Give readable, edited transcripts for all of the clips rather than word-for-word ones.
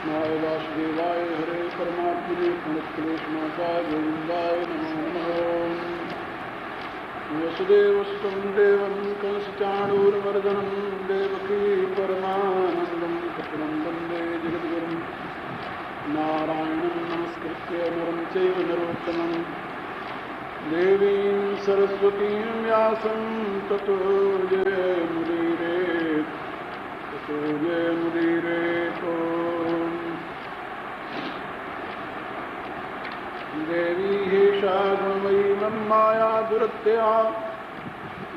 कृष्णाय वासुदेवाय हरे परमात्मने प्रणतक्लेशनाशाय गोविन्दाय नमो नमः। वसुदेवसुतं देवं कंसचाणूरमर्दनं देवकी परमानन्दं कृष्णं वन्दे जगद्गुरुं। नारायणं नमस्कृत्य नरं चैव नरोत्तमं देवीं सरस्वतीं व्यासं ततो जयमुदीरयेत् ततो जयमुदीरयेत्। देवी हेषा गुणमयी मन्माया दुरत्यया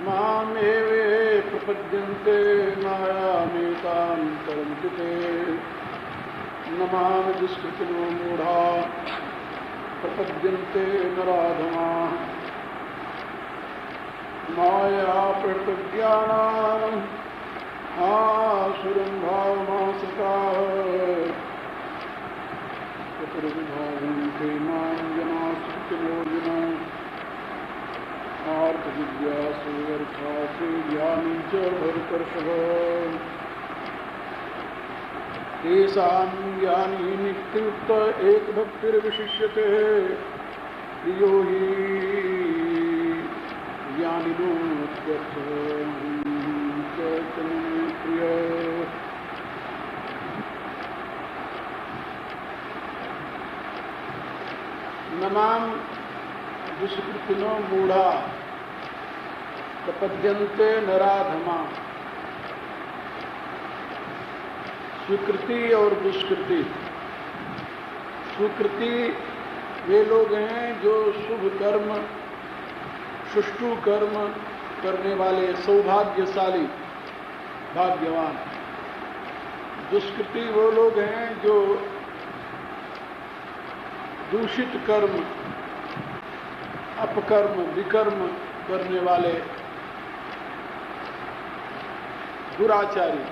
मामेवे प्रपद्यन्ते मायामेतां तरन्ति ते। नमामि दुष्कृतिनो मूढा प्रपद्यन्ते नराधमाः माया प्रज्ञानाम् आसुरं भावमासुताः। चतुर्विभागन्ते मां जनाः सुकृतिनोऽर्जुना आर्तजिज्ञासु अर्थासु ज्ञानी च भरतर्षभ। तेषां ज्ञानी नित्युक्त एकभक्तिर्विशिष्यते प्रियो हि ज्ञानिनोऽत्यर्थः प्रिय। नमाम दुष्कृतिनो मूढ़ा प्रपद्यन्ते नराधमा। स्वीकृति और दुष्कृति। स्वीकृति वे लोग हैं जो शुभ कर्म सुष्ठु कर्म करने वाले सौभाग्यशाली भाग्यवान। दुष्कृति वो लोग हैं जो दूषित कर्म अपकर्म विकर्म करने वाले दुराचारी।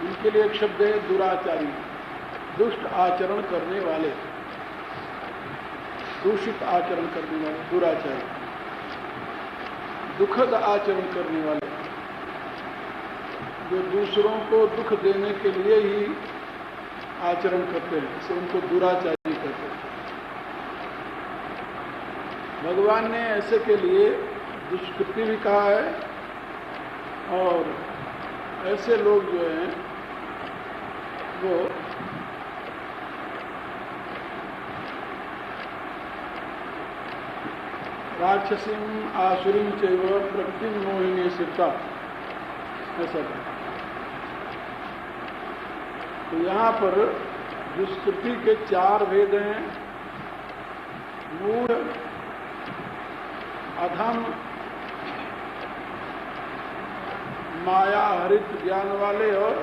उनके लिए एक शब्द है दुराचारी, दुष्ट आचरण करने वाले, दूषित आचरण करने वाले दुराचारी, दुखद आचरण करने वाले जो दूसरों को दुख देने के लिए ही आचरण करते हैं, इसे उनको दुराचारी कहते हैं। भगवान ने ऐसे के लिए दुष्कृति भी कहा है और ऐसे लोग जो हैं वो राक्षसीम आसुरीम चैव प्रकृतिम मोहिनी सिद्धा ऐसा कहा। तो यहाँ पर दुष्कृति के 4 भेद हैं। मूढ़, अधम, माया हरित ज्ञान वाले और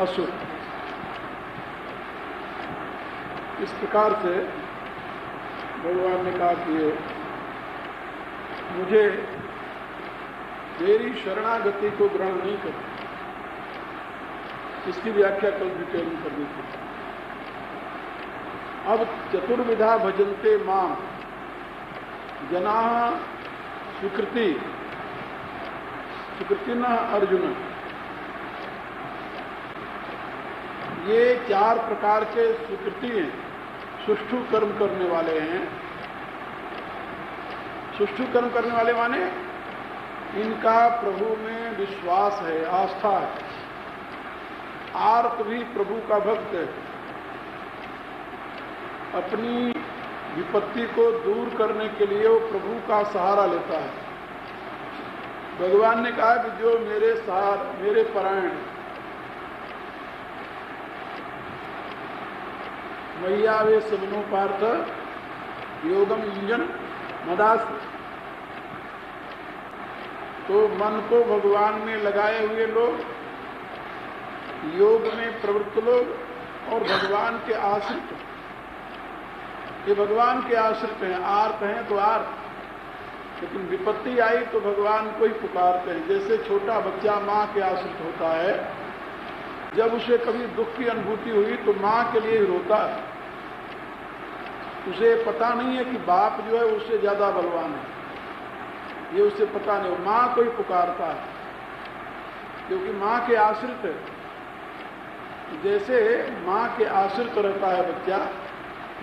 असुर। इस प्रकार से भगवान ने कहा कि मुझे मेरी शरणागति को ग्रहण नहीं करते। इसकी व्याख्या कल डिटेल में कर दी थी। अब चतुर्विधा भजन्ते मां जनाः स्वीकृति न अर्जुन। ये 4 प्रकार के स्वीकृति हैं, सुष्ठु कर्म करने वाले हैं। सुष्ठु कर्म करने वाले माने इनका प्रभु में विश्वास है, आस्था है। आर्त भी प्रभु का भक्त है, अपनी विपत्ति को दूर करने के लिए वो प्रभु का सहारा लेता है। भगवान ने कहा कि जो मेरे परायण मैयावे सबनो पार्थ योगम युंजन मदास। तो मन को भगवान में लगाए हुए लोग, योग में प्रवृत्त लोग और भगवान के आश्रित, ये भगवान के आश्रित हैं। आर्त हैं तो आर्त, लेकिन विपत्ति आई तो भगवान को ही पुकारते हैं। जैसे छोटा बच्चा माँ के आश्रित होता है, जब उसे कभी दुख की अनुभूति हुई तो माँ के लिए ही रोता है। उसे पता नहीं है कि बाप जो है उससे ज्यादा बलवान है, ये उसे पता नहीं। माँ को ही पुकारता है क्योंकि माँ के आश्रित है। जैसे माँ के आश्रित रहता है बच्चा,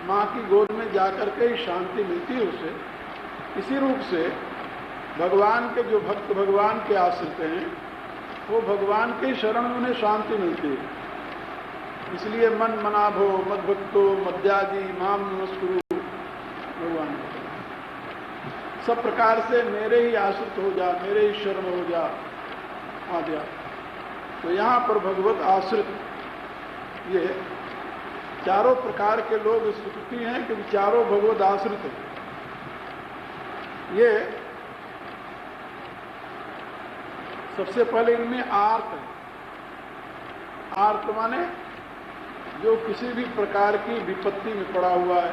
माँ की गोद में जाकर के ही शांति मिलती है उसे, इसी रूप से भगवान के जो भक्त भगवान के आश्रित हैं वो भगवान के शरण में उन्हें शांति मिलती है। इसलिए मन मनाभो मद्भक्तो मद्याजी माम नमस्कुरु, भगवान सब प्रकार से मेरे ही आश्रित हो जा, मेरे ही शरण हो जा आद्या। तो यहाँ पर भगवत आश्रित, ये चारों प्रकार के लोग स्वीकृति हैं कि चारों भगवत आश्रित हैं। ये सबसे पहले इनमें आर्त है। आर्त माने जो किसी भी प्रकार की विपत्ति में पड़ा हुआ है।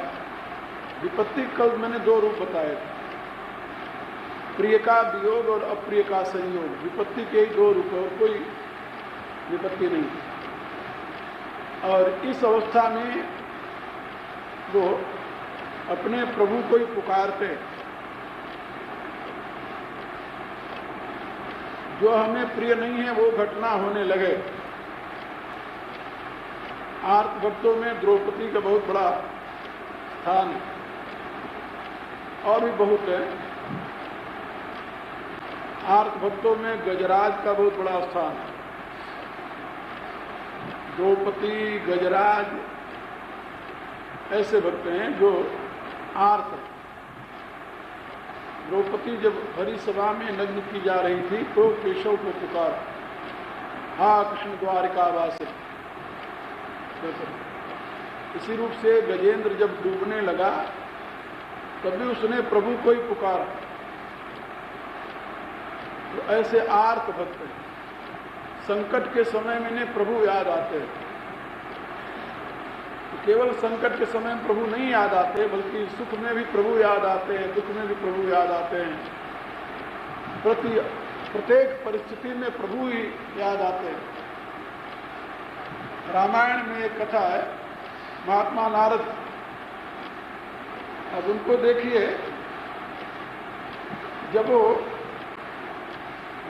विपत्ति कल मैंने दो रूप बताए थे, प्रिय का वियोग और अप्रिय का संयोग। विपत्ति के ही दो रूप है और कोई विपत्ति नहीं। और इस अवस्था में वो अपने प्रभु को ही पुकारते, जो हमें प्रिय नहीं है वो घटना होने लगे। आर्त भक्तों में द्रौपदी का बहुत बड़ा स्थान है, और भी बहुत है। आर्त भक्तों में गजराज का बहुत बड़ा स्थान है। द्रौपदी, गजराज ऐसे भक्त हैं जो आर्त है। द्रौपदी जब हरि सभा में नग्न की जा रही थी तो केशव को पुकारा, हा कृष्ण द्वारिका वासे। इसी रूप से गजेंद्र जब डूबने लगा तभी उसने प्रभु को ही पुकारा। तो ऐसे आर्त भक्त हैं। संकट के समय में इन्हें प्रभु याद आते हैं। तो केवल संकट के समय में प्रभु नहीं याद आते, बल्कि सुख में भी प्रभु याद आते हैं, दुख में भी प्रभु याद आते हैं। प्रत्येक परिस्थिति में प्रभु ही याद आते हैं। रामायण में एक कथा है, महात्मा नारद। अब उनको देखिए, जब वो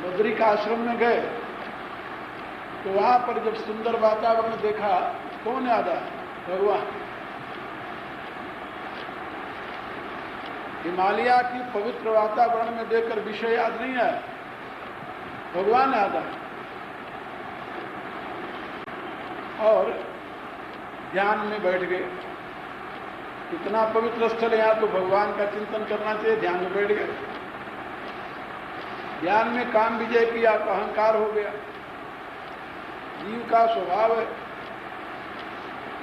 बद्रिक आश्रम में गए तो वहां पर जब सुंदर वातावरण देखा, कौन याद आया? भगवान। हिमालय की पवित्र वातावरण में देखकर विषय याद नहीं आया, भगवान याद आया। और ध्यान में बैठ गए। कितना पवित्र स्थल है, यहाँ तो भगवान का चिंतन करना चाहिए। ध्यान में बैठ गए, ध्यान में काम विजय किया तो अहंकार हो गया। जीव का स्वभाव है।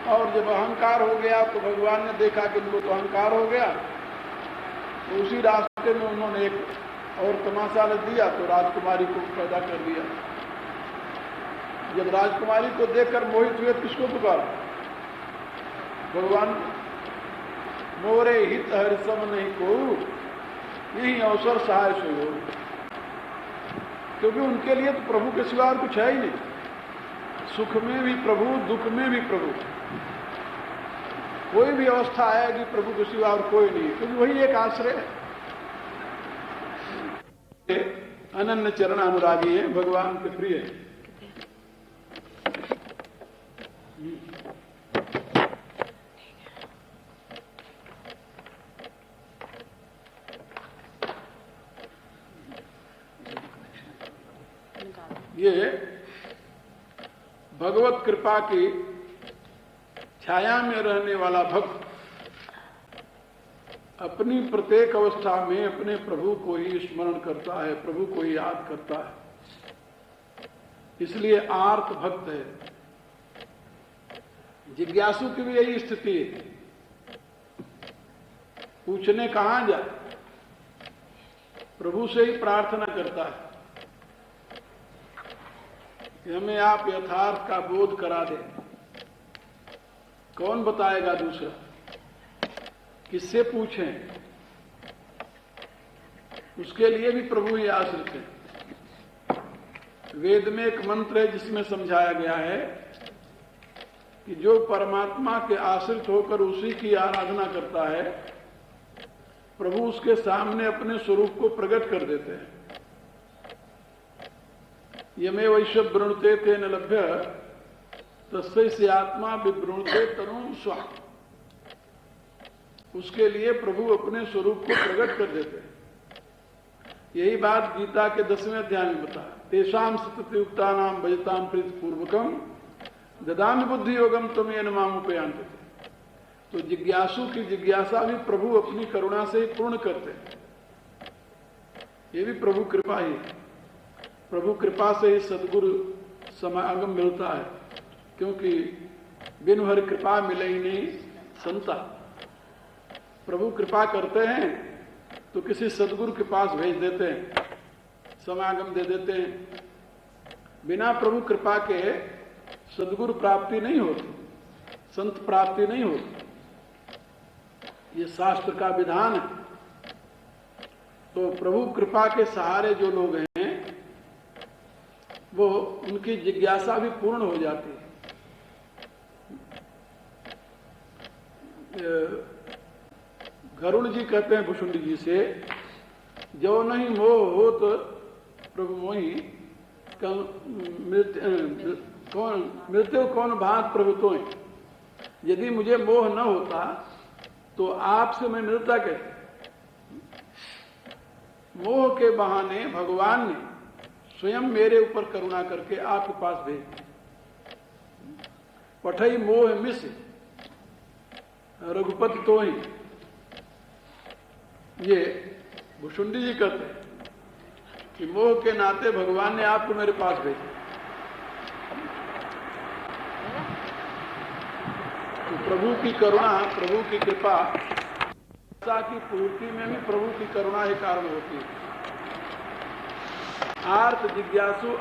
और जब अहंकार हो गया तो भगवान ने देखा कि इनको तो अहंकार हो गया, तो उसी रास्ते में उन्होंने एक और तमाशा रख दिया, तो राजकुमारी को पैदा कर दिया। जब राजकुमारी को देखकर मोहित हुए, किसको पुकारा? भगवान। मोरे हित हरि सम नहीं को, यही अवसर सहाय से हो। क्योंकि उनके लिए तो प्रभु के सिवा कुछ है ही नहीं। सुख में भी प्रभु, दुख में भी प्रभु। कोई भी अवस्था आएगी प्रभु के सिवा और कोई नहीं, क्योंकि वही एक आश्रय है। अनन्य चरण अनुरागी है, भगवान के प्रिय है। ये भगवत कृपा की छाया में रहने वाला भक्त अपनी प्रत्येक अवस्था में अपने प्रभु को ही स्मरण करता है, प्रभु को ही याद करता है। इसलिए आर्त भक्त है। जिज्ञासु की भी यही स्थिति है। पूछने कहां जाए, प्रभु से ही प्रार्थना करता है कि हमें आप यथार्थ का बोध करा दें। कौन बताएगा दूसरा? किससे पूछें? उसके लिए भी प्रभु ही आश्रित है। वेद में एक मंत्र है जिसमें समझाया गया है कि जो परमात्मा के आश्रित होकर उसी की आराधना करता है, प्रभु उसके सामने अपने स्वरूप को प्रकट कर देते हैं। यमे वैश्य वृणुते तेन लभ्य तस्यै से आत्मा विभ्रूणते तनुं स्वाहा। उसके लिए प्रभु अपने स्वरूप को प्रकट कर देते हैं। यही बात गीता के 10वें अध्याय में बताया, तेषाम सततयुक्तानाम भजताम प्रीतिपूर्वकम ददामि बुद्धि योगम त्वमेन माम उपयान्ति। तो जिज्ञासु की जिज्ञासा भी प्रभु अपनी करुणा से ही पूर्ण करते हैं। ये भी प्रभु कृपा ही है। प्रभु कृपा से ही सद्गुरु समागम मिलता है, क्योंकि बिनु हरि कृपा मिले ही नहीं संता। प्रभु कृपा करते हैं तो किसी सद्गुरु के पास भेज देते हैं, समागम दे देते हैं। बिना प्रभु कृपा के सद्गुरु प्राप्ति नहीं होती, संत प्राप्ति नहीं होती। ये शास्त्र का विधान है। तो प्रभु कृपा के सहारे जो लोग हैं वो उनकी जिज्ञासा भी पूर्ण हो जाती है। गरुड़ जी कहते हैं भुषुंडी जी से, जो नहीं मोह हो तो प्रभु मोही मृत्यु कौन भात प्रभु तो। यदि मुझे मोह न होता तो आपसे मैं मिलता कैसे। मोह के बहाने भगवान ने स्वयं मेरे ऊपर करुणा करके आपके पास भेज दी। पठई मोह मिस रघुपति तो ही। ये भुषुंडी जी कहते हैं कि मोह के नाते भगवान ने आपको मेरे पास भेजा। तो प्रभु की करुणा, प्रभु की कृपा की पूर्ति में भी प्रभु की करुणा ही कारण होती है। आर्थ जिज्ञासु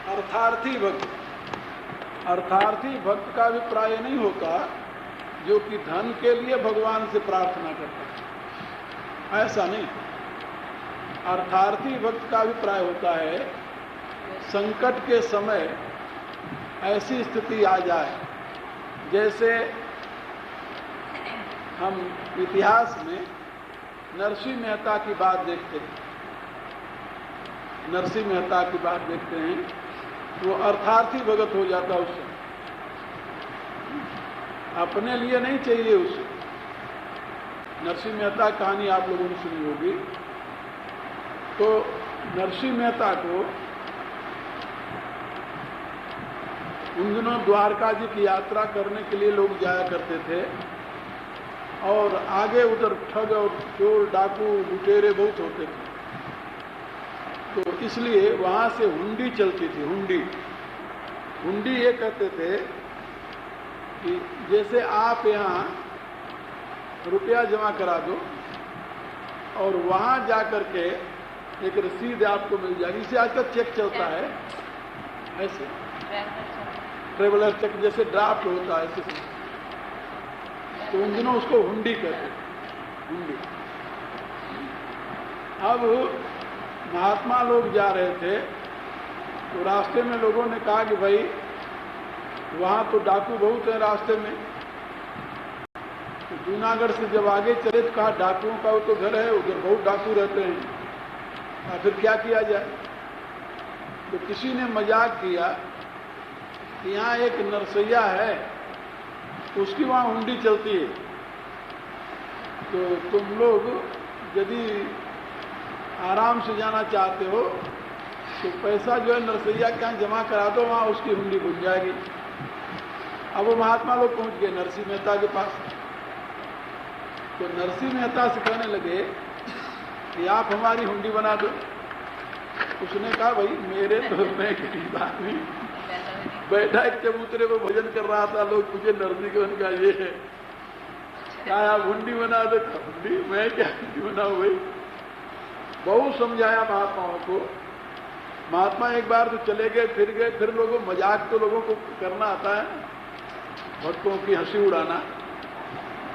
अर्थार्थी भक्त। अर्थार्थी भक्त का अभिप्राय नहीं होता जो कि धन के लिए भगवान से प्रार्थना करता है, ऐसा नहीं। अर्थार्थी भक्त का अभिप्राय होता है संकट के समय ऐसी स्थिति आ जाए, जैसे हम इतिहास में नरसिंह मेहता की बात देखते हैं। नरसिंह मेहता की बात देखते हैं, वो अर्थार्थी भगत हो जाता उससे, अपने लिए नहीं चाहिए उसे। नरसिंह मेहता कहानी आप लोगों ने सुनी होगी। तो नरसिंह मेहता को उन दिनों द्वारका जी की यात्रा करने के लिए लोग जाया करते थे, और आगे उधर ठग और चोर डाकू लुटेरे बहुत होते थे। तो इसलिए वहां से हुंडी चलती थी। हुंडी ये कहते थे कि जैसे आप यहाँ रुपया जमा करा दो और वहां जा करके एक रसीद आपको मिल जाएगी। इसे आजकल चेक चलता है, ऐसे ट्रेवलर चेक जैसे ड्राफ्ट होता है ऐसे। तो उन दिनों उसको हुंडी कहते थे, हुंडी। अब महात्मा लोग जा रहे थे तो रास्ते में लोगों ने कहा कि भाई वहां तो डाकू बहुत है रास्ते में। तो जूनागढ़ से जब आगे चले तो कहा डाकुओं का वो तो घर है, उधर बहुत डाकू रहते हैं, फिर क्या किया जाए। तो किसी ने मजाक किया कि यहाँ एक नरसैया है, उसकी वहां हुंडी चलती है, तो तुम लोग यदि आराम से जाना चाहते हो तो पैसा जो है नरसैया के यहाँ जमा करा दो, वहां उसकी हुंडी बन जाएगी। अब वो महात्मा लोग पहुंच गए नरसिंह मेहता के पास। तो नरसिंह मेहता से कहने लगे कि आप हमारी हुंडी बना दो। उसने कहा भाई मेरे तो मैं गरीब आदमी बैठा एक चबूतरे पर भोजन कर रहा था, लोग मुझे नरसिंह का ये है, क्या आप हुंडी बना दो। हुंडी मैं क्या हुंडी बनाऊं भाई। बहुत समझाया महात्माओं को। महात्मा एक बार तो चले गए, फिर लोगों मजाक तो लोगों को करना आता है, भक्तों की हंसी उड़ाना।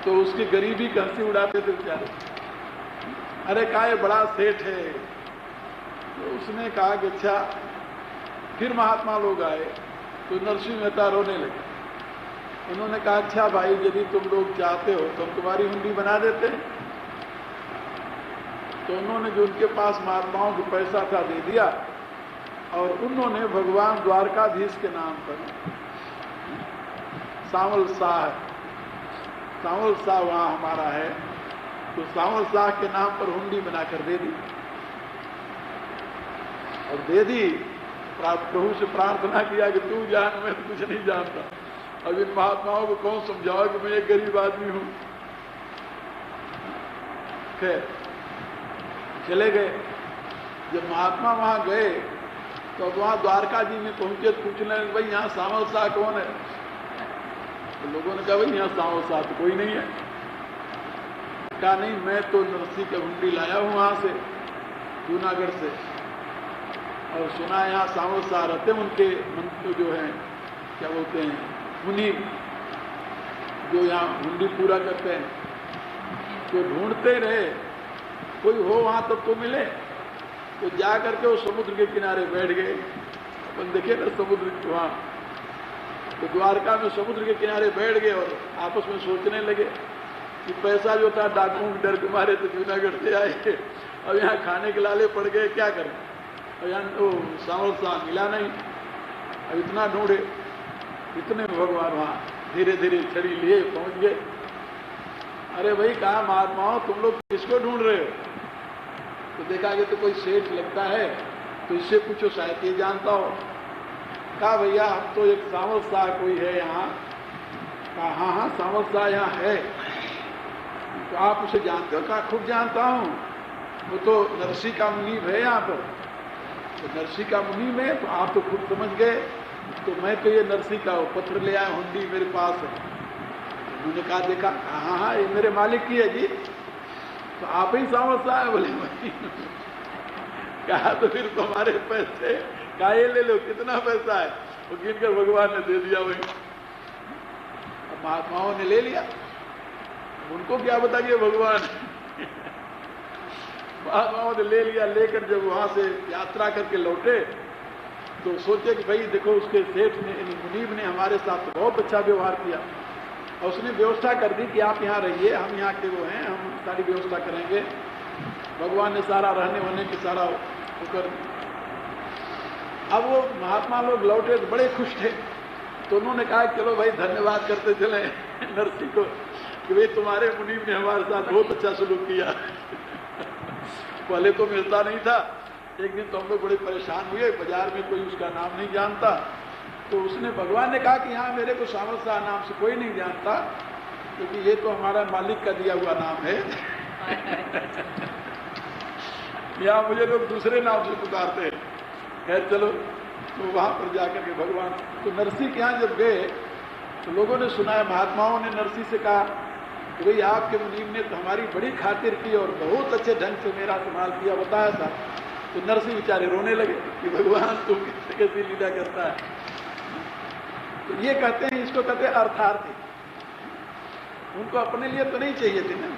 तो उसकी गरीबी की हंसी उड़ाते थे बेचारे। अरे कहा ये बड़ा सेठ है। तो उसने कहा कि अच्छा। फिर महात्मा लोग आए तो नरसिंह मेहता रोने लगे। उन्होंने कहा अच्छा भाई यदि तुम लोग चाहते हो तो हम तुम्हारी हुंडी बना देते हैं। तो उन्होंने जो उनके पास महात्माओं को पैसा था दे दिया, और उन्होंने भगवान द्वारकाधीश के नाम पर सांवल शाह, सांवल शाह वहाँ हमारा है, तो सांवल शाह के नाम पर हुंडी बनाकर दे दी, और दे दी। प्रभु से प्रार्थना किया कि तू जान, मैं तो कुछ नहीं जानता। अब इन महात्माओं को कौन समझाओ कि मैं एक गरीब आदमी हूं। खैर चले गए। जब महात्मा वहां गए तो वहां द्वारका जी में पहुंचे, पूछने लगे भाई यहाँ सांवल शाह कौन है? तो लोगों ने कहा भाई यहाँ सांवल शाह तो कोई नहीं है। कहा नहीं, मैं तो नरसी का हुंडी लाया हूं वहां से, जूनागढ़ से, और सुना यहाँ सांवल शाह रहते हैं, उनके मंत्र जो है क्या बोलते हैं, मुनि, जो यहाँ हुंडी पूरा करते हैं। तो ढूंढते रहे कोई हो वहां तब तो मिले। तो जा करके वो समुद्र के किनारे बैठ गए। अपन देखे ना समुद्र वहां, तो द्वारका में समुद्र के किनारे बैठ गए और आपस में सोचने लगे कि पैसा जो था डाकुओं के डर के मारे तो जूनागढ़ से आए, अब यहाँ खाने के लाले पड़ गए, क्या करें। और यहाँ तो सांवल शाह मिला नहीं। अब इतना ढूंढे, इतने भगवान वहाँ धीरे धीरे छड़ी लिए पहुंच गए। अरे भाई कहा महात्माओं तुम लोग किसको ढूंढ रहे हो? तो देखा कि तो कोई सेठ लगता है, तो इससे पूछो शायद ये जानता हो। कहा भैया हम तो एक सांवल शाह कोई है यहाँ। कहा हाँ हाँ सांवल शाह यहाँ है। तो आप उसे जानते हो? कहा खूब जानता हूँ, वो तो नरसी का मुनीब है यहाँ पर। तो नरसी का मुनीब में तो आप तो खुद समझ गए। तो मैं तो ये नरसी का पत्र ले आया, हुंडी मेरे पास है। उन्होंने कहा देखा, हाँ हाँ ये मेरे मालिक की है जी। तो आप ही सांवल शाह है? बोले भाई। कहा तो फिर तुम्हारे पैसे का ये ले लो, कितना पैसा है? वो गिनकर भगवान ने दे दिया वही। अब महात्माओं ने ले लिया, उनको क्या बता कि भगवान। महात्माओं ने ले लिया। लेकर जब वहां से यात्रा करके लौटे तो सोचे कि भाई देखो उसके सेठ ने, मुनीब ने हमारे साथ तो बहुत अच्छा व्यवहार किया, और उसने व्यवस्था कर दी कि आप यहाँ रहिए, हम यहाँ के वो हैं, हम सारी व्यवस्था करेंगे। भगवान ने सारा रहने वहने की सारा होकर। अब वो महात्मा लोग लौटे तो बड़े खुश थे। तो उन्होंने कहा चलो भाई धन्यवाद करते चले नरसी को कि भाई तुम्हारे मुनीब ने हमारे साथ बहुत अच्छा सलूक किया। पहले तो मिलता नहीं था। एक दिन तो हम लोग बड़े परेशान हुए, बाजार में कोई उसका नाम नहीं जानता। तो उसने, भगवान ने कहा कि यहाँ मेरे को सांवल शाह नाम से कोई नहीं जानता, क्योंकि ये तो हमारा मालिक का दिया हुआ नाम है। यहाँ मुझे लोग दूसरे नाम से पुकारते हैं। खैर चलो, तो वहां पर जाकर के भगवान, तो नरसी के यहाँ जब गए तो लोगों ने सुना है, महात्माओं ने नरसी से कहा कि भाई आपके मुनीब ने तो हमारी बड़ी खातिर की और बहुत अच्छे ढंग से मेरा संभाल किया, बताया था। तो नरसी बेचारे रोने लगे कि भगवान तुम कैसी लीला करता है। तो ये कहते हैं, इसको कहते हैं अर्थार्थी। उनको अपने लिए तो नहीं चाहिए थी ना,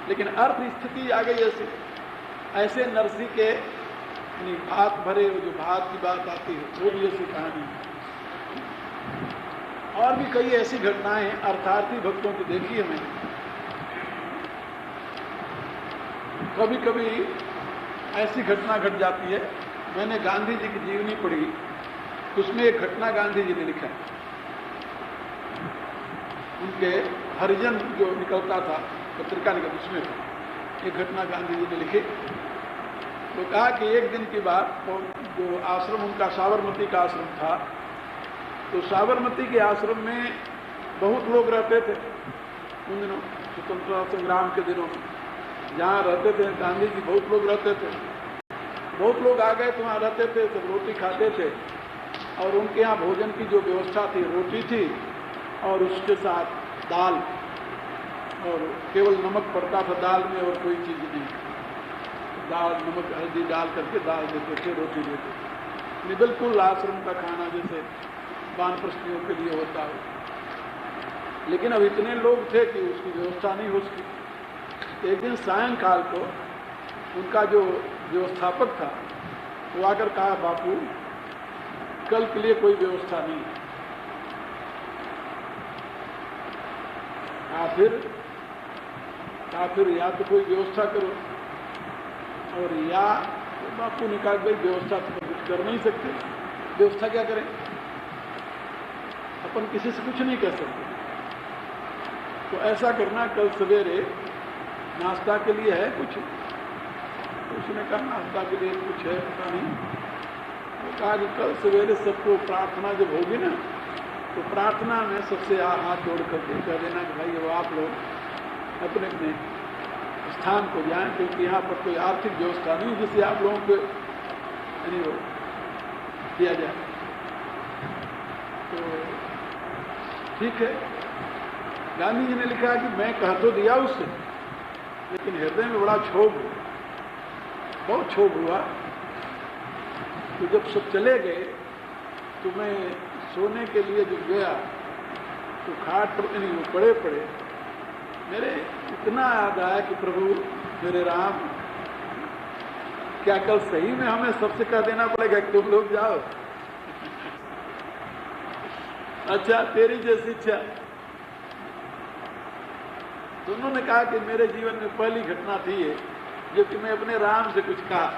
लेकिन अर्थ स्थिति आ गई ऐसी। ऐसे नरसी के भात भरे, जो भात की बात आती है वो भी ऐसी कहानी है। और भी कई ऐसी घटनाएं अर्थार्थी भक्तों की देखी है मैंने। कभी कभी ऐसी घटना घट जाती है। मैंने गांधी जी की जीवनी पढ़ी, उसमें एक घटना गांधी जी ने लिखा है। उनके हरिजन जो निकलता था पत्रिका निकल, उसमें एक घटना गांधी जी ने लिखी। तो कहा कि एक दिन की बात, जो आश्रम उनका साबरमती का आश्रम था, तो साबरमती के आश्रम में बहुत लोग रहते थे उन दिनों, स्वतंत्रता संग्राम के दिनों में। जहाँ रहते थे गांधी जी, बहुत लोग रहते थे। बहुत लोग आ गए तो वहाँ रहते थे, सब रोटी खाते थे। और उनके यहाँ भोजन की जो व्यवस्था थी, रोटी थी और उसके साथ दाल, और केवल नमक पड़ता था दाल में और कोई चीज़ नहीं। दाल, नमक, हल्दी डाल करके दाल देते थे, रोटी देते थे। बिल्कुल आश्रम का खाना जैसे वानप्रस्थियों के लिए होता है। लेकिन अब इतने लोग थे कि उसकी व्यवस्था नहीं हो सकी। एक दिन सायंकाल को उनका जो व्यवस्थापक था वो आकर कहा, बापू कल के लिए कोई व्यवस्था नहीं है। फिर या तो कोई व्यवस्था करो, और या तो बापू ने कहा भाई व्यवस्था तो कुछ कर नहीं सकते, व्यवस्था क्या करें। अब अपन किसी से कुछ नहीं कर सकते। तो ऐसा करना, कल सवेरे नाश्ता के लिए है कुछ? तो उसने कहा नाश्ता के लिए कुछ है, पता नहीं। तो कहा कि कल सवेरे सबको प्रार्थना जब होगी ना, तो प्रार्थना में सबसे हाथ जोड़ करके कह देना कि भाई वो आप लोग अपने अपने स्थान को जाएं, क्योंकि यहाँ पर कोई आर्थिक व्यवस्था नहीं जिससे आप लोगों को यानी वो दिया जाए। तो ठीक है, गांधी जी ने लिखा कि मैं कह तो दिया उससे, लेकिन हृदय में बड़ा क्षोभ हुआ, बहुत क्षोभ हुआ। तो जब सब चले गए तो मैं सोने के लिए जब गया तो खाट पर नहीं वो पड़े मेरे इतना याद आया कि प्रभु मेरे राम, क्या कल सही में हमें सबसे कह देना पड़ेगा कि तुम लोग जाओ? अच्छा, तेरी जैसी इच्छा। तो उन्होंने कहा कि मेरे जीवन में पहली घटना थी ये, जो कि मैं अपने राम से कुछ कहा।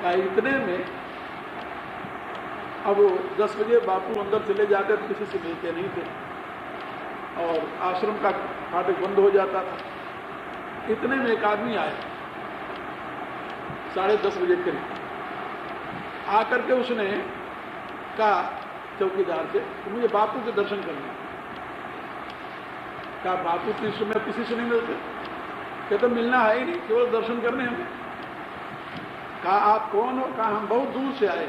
इतने में अब 10 बजे बापू अंदर चले जाते तो किसी से मिलते नहीं थे और आश्रम का फाटक बंद हो जाता था। इतने में एक आदमी आया 10:30 बजे करीब। आकर के उसने कहा चौकीदार से कि मुझे बापू के दर्शन करने। कहा बापू तो इस समय किसी से नहीं मिलते। कहते मिलना है ही नहीं, केवल दर्शन करने हमें। कहा आप कौन हो? कहा हम बहुत दूर से आए,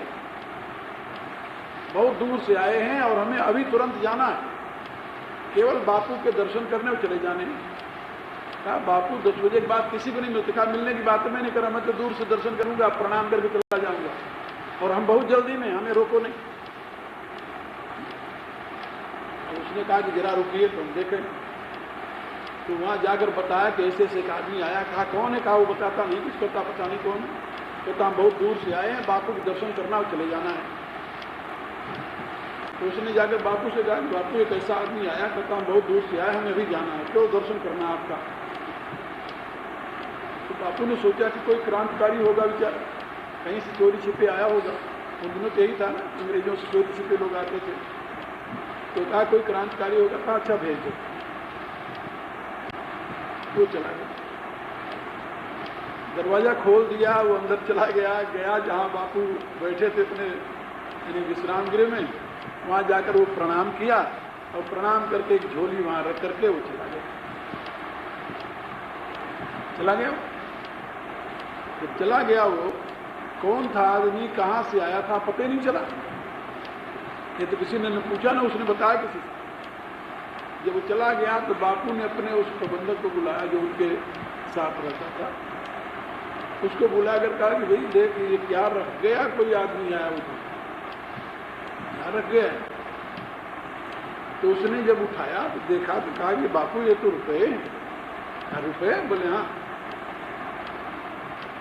बहुत दूर से आए हैं और हमें अभी तुरंत जाना है, केवल बापू के दर्शन करने और चले जाने हैं। कहा बापू 10 बजे के बाद किसी को नहीं मिलते। कहा मिलने की बात मैं नहीं कर रहा, मैं तो दूर से दर्शन करूंगा, प्रणाम करके चला जाऊंगा और हम बहुत जल्दी में, हमें रोको नहीं। उसने कहा कि जरा रुकिए तो हम देखें। तो वहां जाकर बताया कि ऐसे ऐसे एक आदमी आया। कहा कौन है? कहा वो बताता नहीं, कुछ कहता पता नहीं कौन है। कहता हम बहुत दूर से आए हैं, बापू के दर्शन करना और चले जाना है। तो उसने जाकर बापू से कहा बापू एक ऐसा आदमी आया, कहता हम बहुत दूर से आए, हमें अभी जाना है, क्यों दर्शन करना आपका? तो बापू ने सोचा कि कोई क्रांतिकारी होगा बेचारा, कहीं से चोरी छिपे आया होगा। उन दिनों तो यही था ना, अंग्रेजों से चोरी छिपे लोग आते थे। तो कहा कोई क्रांतिकारी होगा। कहा अच्छा भेज दो। वो चला गया, दरवाजा खोल दिया, वो अंदर चला गया जहां बापू बैठे थे अपने विश्राम गृह में। वहां जाकर वो प्रणाम किया और प्रणाम करके एक झोली वहां रख करके वो चला गया। जब चला गया वो कौन था आदमी, कहां से आया था, पता ही नहीं चला। ये तो किसी ने पूछा ना, उसने बताया किसी से। जब वो चला गया तो बापू ने अपने उस प्रबंधक को बुलाया जो उनके साथ रहता था। उसको बुलाकर कहा कि भाई देख ये क्या रख गया, कोई आदमी आया वो क्या रख गया। तो उसने जब उठाया तो देखा तो कहा कि बापू ये तो रुपए। रुपए? बोले हाँ।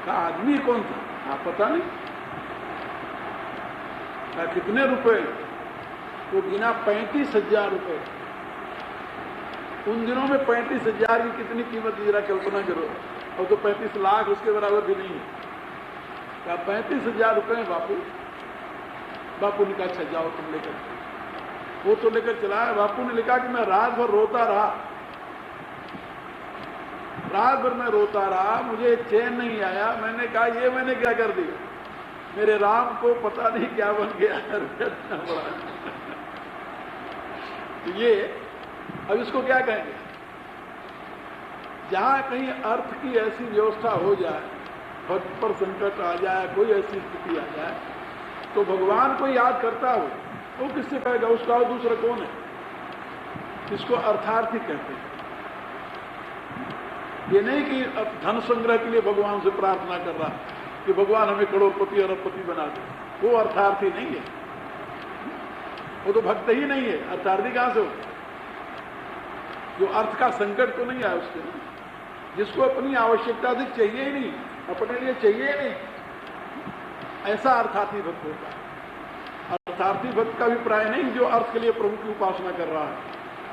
कहा आदमी कौन था? हाँ पता नहीं। कहा कितने रुपए? तो गिना 35,000 रुपए। उन दिनों में 35,000 की कितनी कीमत जरा कल्पना करो, और तो 35 लाख उसके बराबर भी नहीं है। क्या 35,000 रुपए हैं बापू? बापू ने कहा अच्छा जाओ तुम लेकर। वो तो लेकर चला है। बापू ने लिखा कि मैं रात भर रोता रहा, रात भर मैं रोता रहा, मुझे चैन नहीं आया। मैंने कहा ये मैंने क्या कर दिया, मेरे राम को पता नहीं क्या बन गया इतना बड़ा। तो ये अब इसको क्या कहेंगे? जहां कहीं अर्थ की ऐसी व्यवस्था हो जाए, भक्त पर संकट आ जाए, कोई ऐसी स्थिति आ जाए, तो भगवान को याद करता हो वो किससे कहेगा? उसका और दूसरा कौन है? इसको अर्थार्थी कहते हैं। ये नहीं कि अब धन संग्रह के लिए भगवान से प्रार्थना कर रहा कि भगवान हमें करोड़पति अरबपति बना दे, वो अर्थार्थी नहीं है। वो तो भक्त ही नहीं है। अर्थार्थी कहां से हो? जो अर्थ का संकट तो नहीं आया उसके, जिसको अपनी आवश्यकता अधिक चाहिए ही नहीं, अपने लिए चाहिए ही नहीं, ऐसा अर्थार्थी भक्त होता है। अर्थार्थी भक्त का अभिप्राय नहीं जो अर्थ के लिए प्रभु की उपासना कर रहा है,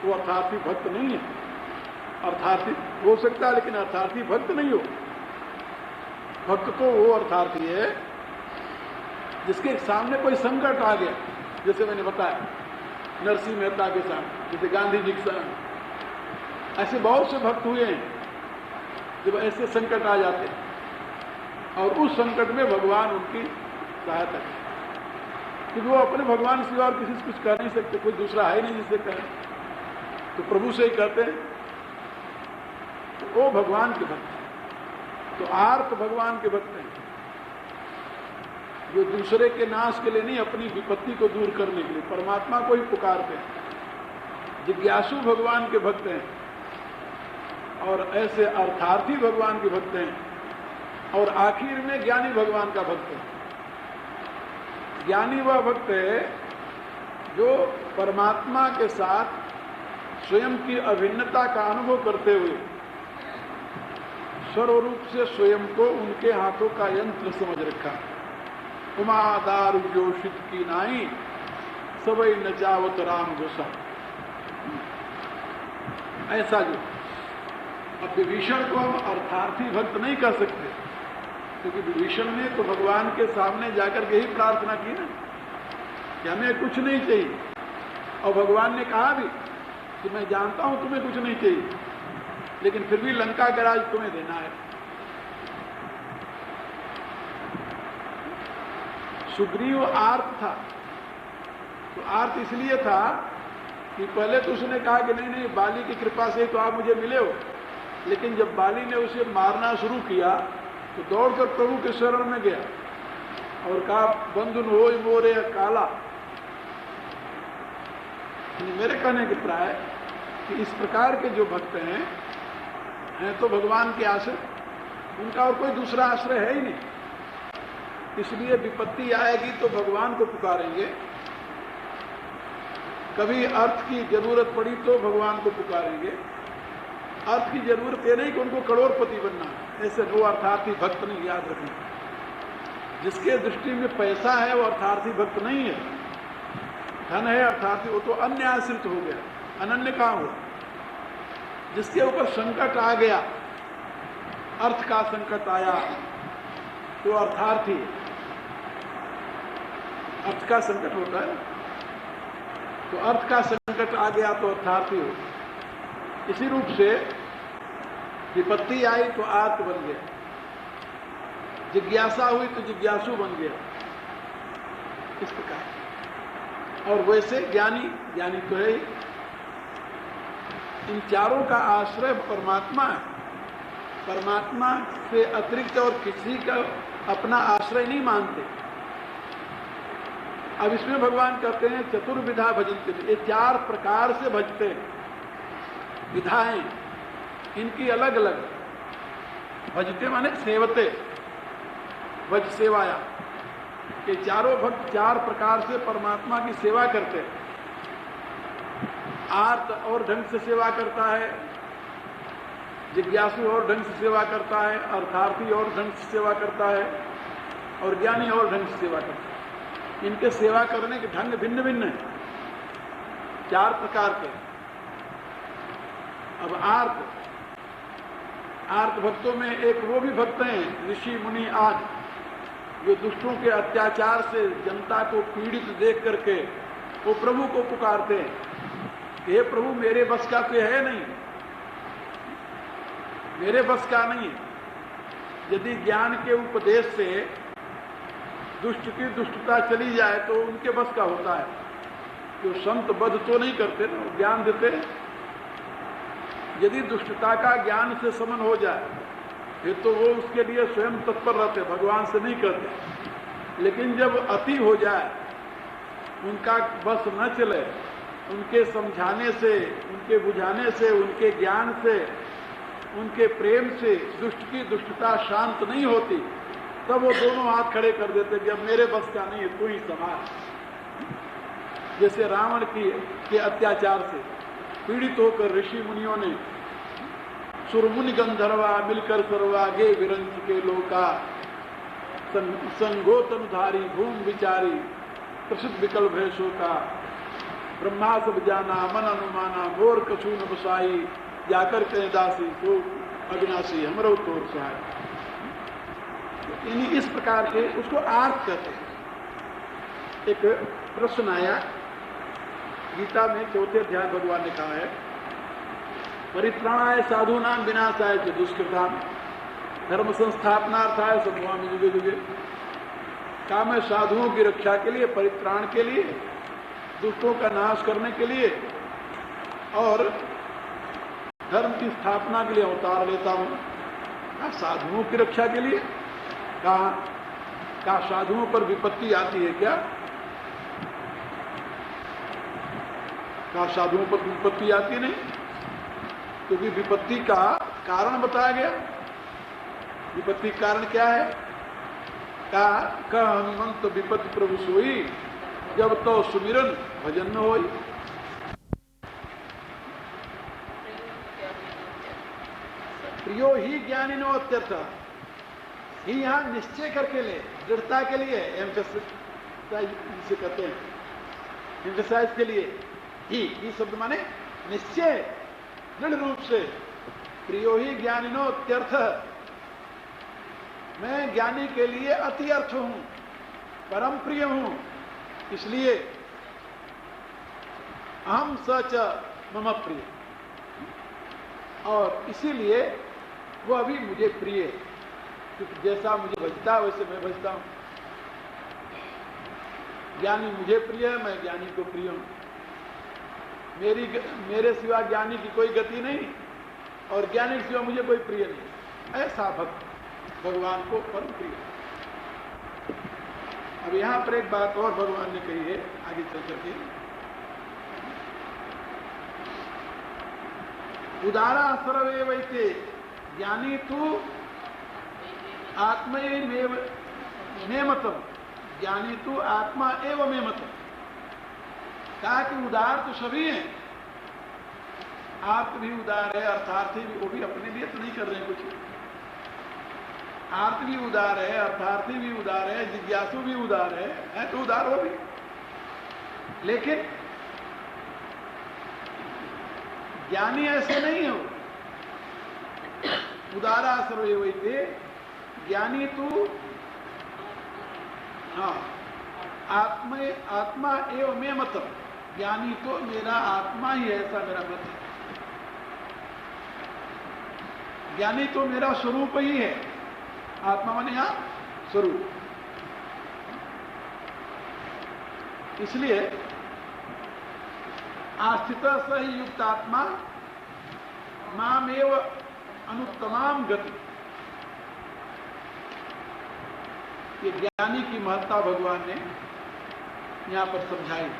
वो अर्थार्थी भक्त नहीं है। अर्थार्थी हो सकता है लेकिन अर्थार्थी भक्त नहीं हो। भक्त तो वो अर्थार्थी है जिसके सामने कोई संकट आ गया, जैसे मैंने बताया नरसिंह मेहता के साथ, जैसे गांधी जी के साथ, ऐसे बहुत से भक्त हुए हैं जब ऐसे संकट आ जाते हैं और उस संकट में भगवान उनकी सहायता करते, क्योंकि वो अपने भगवान सिवा और किसी से कुछ कह नहीं सकते, कोई दूसरा है नहीं जिससे कहें, तो प्रभु से ही कहते हैं, तो वो भगवान के भक्त हैं। तो आर्त भगवान के भक्त हैं, जो दूसरे के नाश के लिए नहीं, अपनी विपत्ति को दूर करने के लिए परमात्मा को ही पुकारते हैं। जिज्ञासु भगवान के भक्त हैं और ऐसे अर्थार्थी भगवान के भक्त हैं, और आखिर में ज्ञानी भगवान का भक्त है। ज्ञानी वह भक्त है जो परमात्मा के साथ स्वयं की अभिन्नता का अनुभव करते हुए सर्वरूप से स्वयं को उनके हाथों का यंत्र समझ रखा। उमा दारु जोशित की नाई सबई नचावत राम गोसा, ऐसा जो। अब विभीषण को हम अर्थार्थी भक्त नहीं कर सकते, क्योंकि विभीषण ने तो भगवान के सामने जाकर के ही प्रार्थना की ना कि हमें कुछ नहीं चाहिए, और भगवान ने कहा भी कि मैं जानता हूं तुम्हें कुछ नहीं चाहिए, लेकिन फिर भी लंका का राज तुम्हें देना है। सुग्रीव आर्त था, तो आर्त इसलिए था कि पहले तो उसने कहा कि नहीं नहीं, बाली की कृपा से तो आप मुझे मिले हो, लेकिन जब बाली ने उसे मारना शुरू किया तो दौड़कर प्रभु के शरण में गया और कहा, बंधुन हो मोरे काला। मेरे कहने के प्राय कि इस प्रकार के जो भक्त हैं तो भगवान के आश्रय, उनका और कोई दूसरा आश्रय है ही नहीं, इसलिए विपत्ति आएगी तो भगवान को पुकारेंगे। कभी अर्थ की जरूरत पड़ी तो भगवान को पुकारेंगे। अर्थ की जरूरत ये नहीं कि उनको करोड़पति बनना है, ऐसे वो अर्थार्थी भक्त नहीं, याद रखना। जिसके दृष्टि में पैसा है वो अर्थार्थी भक्त नहीं है, धन है अर्थार्थी, वो तो अन्य आश्रित हो गया, अनन्य कहाँ हुआ। जिसके ऊपर संकट आ गया, अर्थ का संकट आया, तो अर्थार्थी। अर्थ का संकट होता है, तो अर्थ का संकट आ गया तो अर्थार्थी हो। इसी रूप से विपत्ति आई तो आर्त बन गया, जिज्ञासा हुई तो जिज्ञासु बन गया, इस प्रकार। और वैसे ज्ञानी, ज्ञानी तो है ही। इन चारों का आश्रय परमात्मा है, परमात्मा से अतिरिक्त और किसी का अपना आश्रय नहीं मानते। अब इसमें भगवान कहते हैं चतुर्विधा भजनते, ये चार प्रकार से भजते हैं। विधाएं इनकी अलग अलग, भजते माने सेवते, भज सेवाया। ये चारों भक्त चार प्रकार से परमात्मा की सेवा करते हैं। आर्त और ढंग से सेवा करता है, जिज्ञासु और ढंग से सेवा करता है, अर्थार्थी और ढंग से सेवा करता है, और ज्ञानी और ढंग से सेवा करता है। इनके सेवा करने के ढंग भिन्न भिन्न है, चार प्रकार के। अब आर्त भक्तों में एक वो भी भक्त हैं ऋषि मुनि आदि, जो दुष्टों के अत्याचार से जनता को पीड़ित देख करके वो प्रभु को पुकारते हैं कि हे प्रभु, मेरे बस का तो है नहीं, मेरे बस का नहीं है। यदि ज्ञान के उपदेश से दुष्ट की दुष्टता चली जाए तो उनके बस का होता है। जो संत बध तो नहीं करते ना, ज्ञान देते हैं। यदि दुष्टता का ज्ञान से समन हो जाए फिर तो वो उसके लिए स्वयं तत्पर रहते, भगवान से नहीं करते। लेकिन जब अति हो जाए, उनका बस न चले, उनके समझाने से, उनके बुझाने से, उनके ज्ञान से, उनके प्रेम से दुष्ट की दुष्टता शांत नहीं होती, तब वो दोनों हाथ खड़े कर देते कि अब मेरे बस का नहीं है, तू ही संभाल। जैसे रावण के अत्याचार से पीड़ित होकर ऋषि मुनियों ने सुरमुनि गंधर्वा मिलकर सर्वा गे विरंच के लोका संगोतनुधारी भूम विचारी प्रसिद्ध विकल्प है शोका ब्रह्मा सब जाना मन अनुमाना मोर कछु न बसाई जाकर कह दासी तो अविनाशी हमरो तोर सहाय। इस प्रकार के उसको आर्त कहते हैं। एक प्रश्न आया, गीता में 4थे अध्याय भगवान ने कहा है, परित्राणाय साधूनाम विनाशाय च दुष्कृताम धर्म संस्थापनार्थाय संभवामि युगे युगे। कहा मैं साधुओं की रक्षा के लिए, परित्राण के लिए, दुष्टों का नाश करने के लिए और धर्म की स्थापना के लिए अवतार लेता हूं। कहा साधुओं की रक्षा के लिए? कहा साधुओं पर विपत्ति आती है क्या? कहा साधुओं पर विपत्ति आती नहीं, क्योंकि विपत्ति का कारण बताया गया। विपत्ति कारण क्या है? कहा हनुमंत विपत्ति प्रभु सोई, जब तो सुमिरन भजन न होई। प्रियो ही ज्ञानी नो अत्यर्थ, ही यहां निश्चय करके ले, दृढ़ता के लिए, जिसे कहते हैं एम्फेसाइज के लिए। ही शब्द माने निश्चय, दृढ़ रूप से। प्रियो ही ज्ञानी नो अत्यर्थ, मैं ज्ञानी के लिए अति अर्थ हूं, परम प्रिय हूं, इसलिए अहम सच मम प्रिय, और इसीलिए वह भी मुझे प्रिय, क्योंकि जैसा मुझे भजता है वैसे मैं भजता हूं। ज्ञानी मुझे प्रिय है, मैं ज्ञानी को प्रिय हूं। मेरे सिवा ज्ञानी की कोई गति नहीं, और ज्ञानी के सिवा मुझे कोई प्रिय नहीं। ऐसा भक्त भगवान को परम प्रिय। अब यहां पर एक बात और भगवान ने कही है, आगे चल करके, उदारा सर्वे वैते ज्ञानी तू आत्मैव मे मतम, ज्ञानी तू आत्मा एवं मे मतम। कहा कि उदार तो सभी हैं, आर्त भी उदार है, अर्थार्थी भी, वो भी अपने लिए तो नहीं कर रहे हैं कुछ। आर्त भी उदार है, अर्थार्थी भी उदार है, जिज्ञासु भी उदार है तो उदार हो भी। लेकिन ज्ञानी ऐसे नहीं हो। उदारा सर्वे वैते ज्ञानी तू आत्मा एवं मे मतम, ज्ञानी तो मेरा आत्मा ही है, ऐसा मेरा मत है। ज्ञानी तो मेरा स्वरूप ही है। आत्मा माने यहां स्वरूप। इसलिए आस्थित सही युक्त आत्मा मामेव अनुत्तमाम गति। ये ज्ञानी की महत्ता भगवान ने यहां पर समझाई।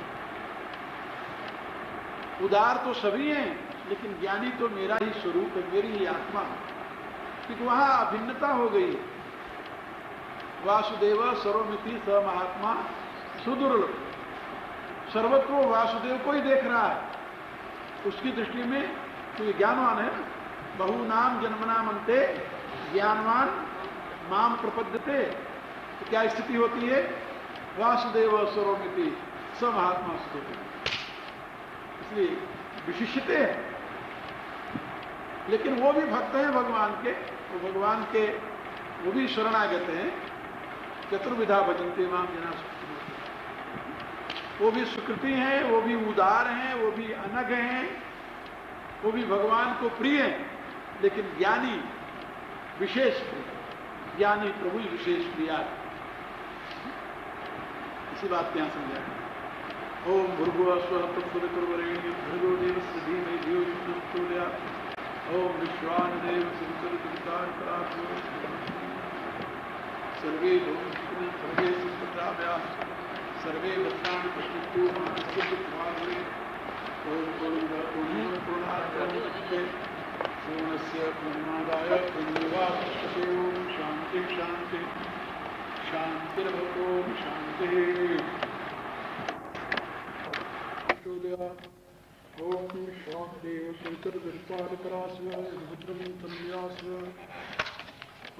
उदार तो सभी हैं, लेकिन ज्ञानी तो मेरा ही स्वरूप है, मेरी ही आत्मा है, क्योंकि वहां अभिन्नता हो गई। वासुदेव सर्वमिति स महात्मा सुदुर्लभ, सर्वत्र वासुदेव को ही देख रहा है। उसकी दृष्टि में तो ये ज्ञानवान है ना। बहु नाम जन्मनाम अंते ज्ञानवान माम प्रपद्यते। तो क्या स्थिति होती है? वासुदेव सर्वमिति स महात्मा सुदुर्लभ। इसलिए विशिष्टते है, लेकिन वो भी भक्त हैं भगवान के, वो भगवान के वो भी शरणागत हैं। चतुर्विधा भजन्ते माम जना सुकृति, वो भी सुकृति हैं, वो भी उदार हैं, वो भी अनग हैं, वो भी भगवान को प्रिय हैं। लेकिन ज्ञानी विशेष प्रिय, ज्ञानी प्रभु विशेष प्रिया। इसी बात को यहां समझा। ओम भूर्भुवः स्वः तत्सवितुर्वरेण्यं भर्गो देवस्य धीमहि धियो यो नः प्रचोदयात्। ओम विश्वानदेव संसर्गवितारकात् सर्वे भवन्तु सर्वे सुखदाभ्याः सर्वे भद्राणि पश्यन्तु मा कश्चित् दुःखभाग्। ओम पूर्णात् पूर्णस्य पूर्णमादाय पूर्णमेवावशिष्यते। ओम शांति शांति शांतिर्भवतु। ओम शांतिः। ओम शांतिदेव शंकर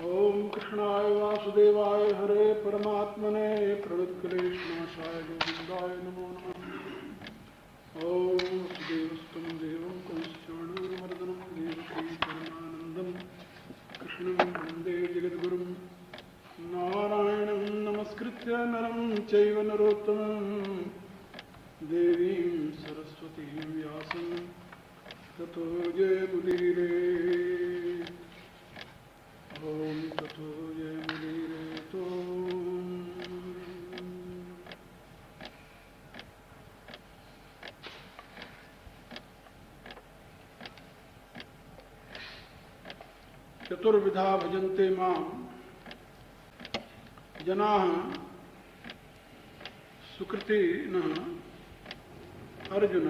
ओम कृष्णाय वासुदेवाय हरे परमात्मने प्रणतक्लेशनाशाय गोविंदाय नमो नमः। ओम सुदेवस्तम देवं कंसचाणूरमर्दनं देवकी परमानंदं कृष्णं वंदे जगद्गुरुं। नारायणं नमस्कृत्य नरं चैव नरोत्तमं चतुर्विधा भजन्ते मां जनाः सुकृतिनः अर्जुन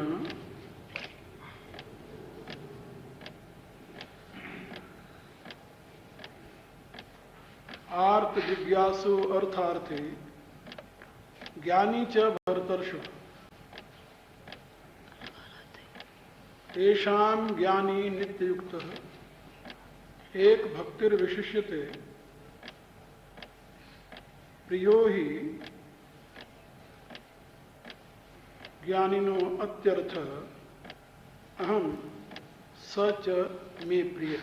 आर्त जिज्ञासु अर्थार्थी ज्ञानी च भरतर्षभ तेषां ज्ञानी नित्ययुक्तः एक भक्तिर्विशिष्यते प्रियो हि ज्ञानिनो अत्यर्थ अहम स च मे प्रिय।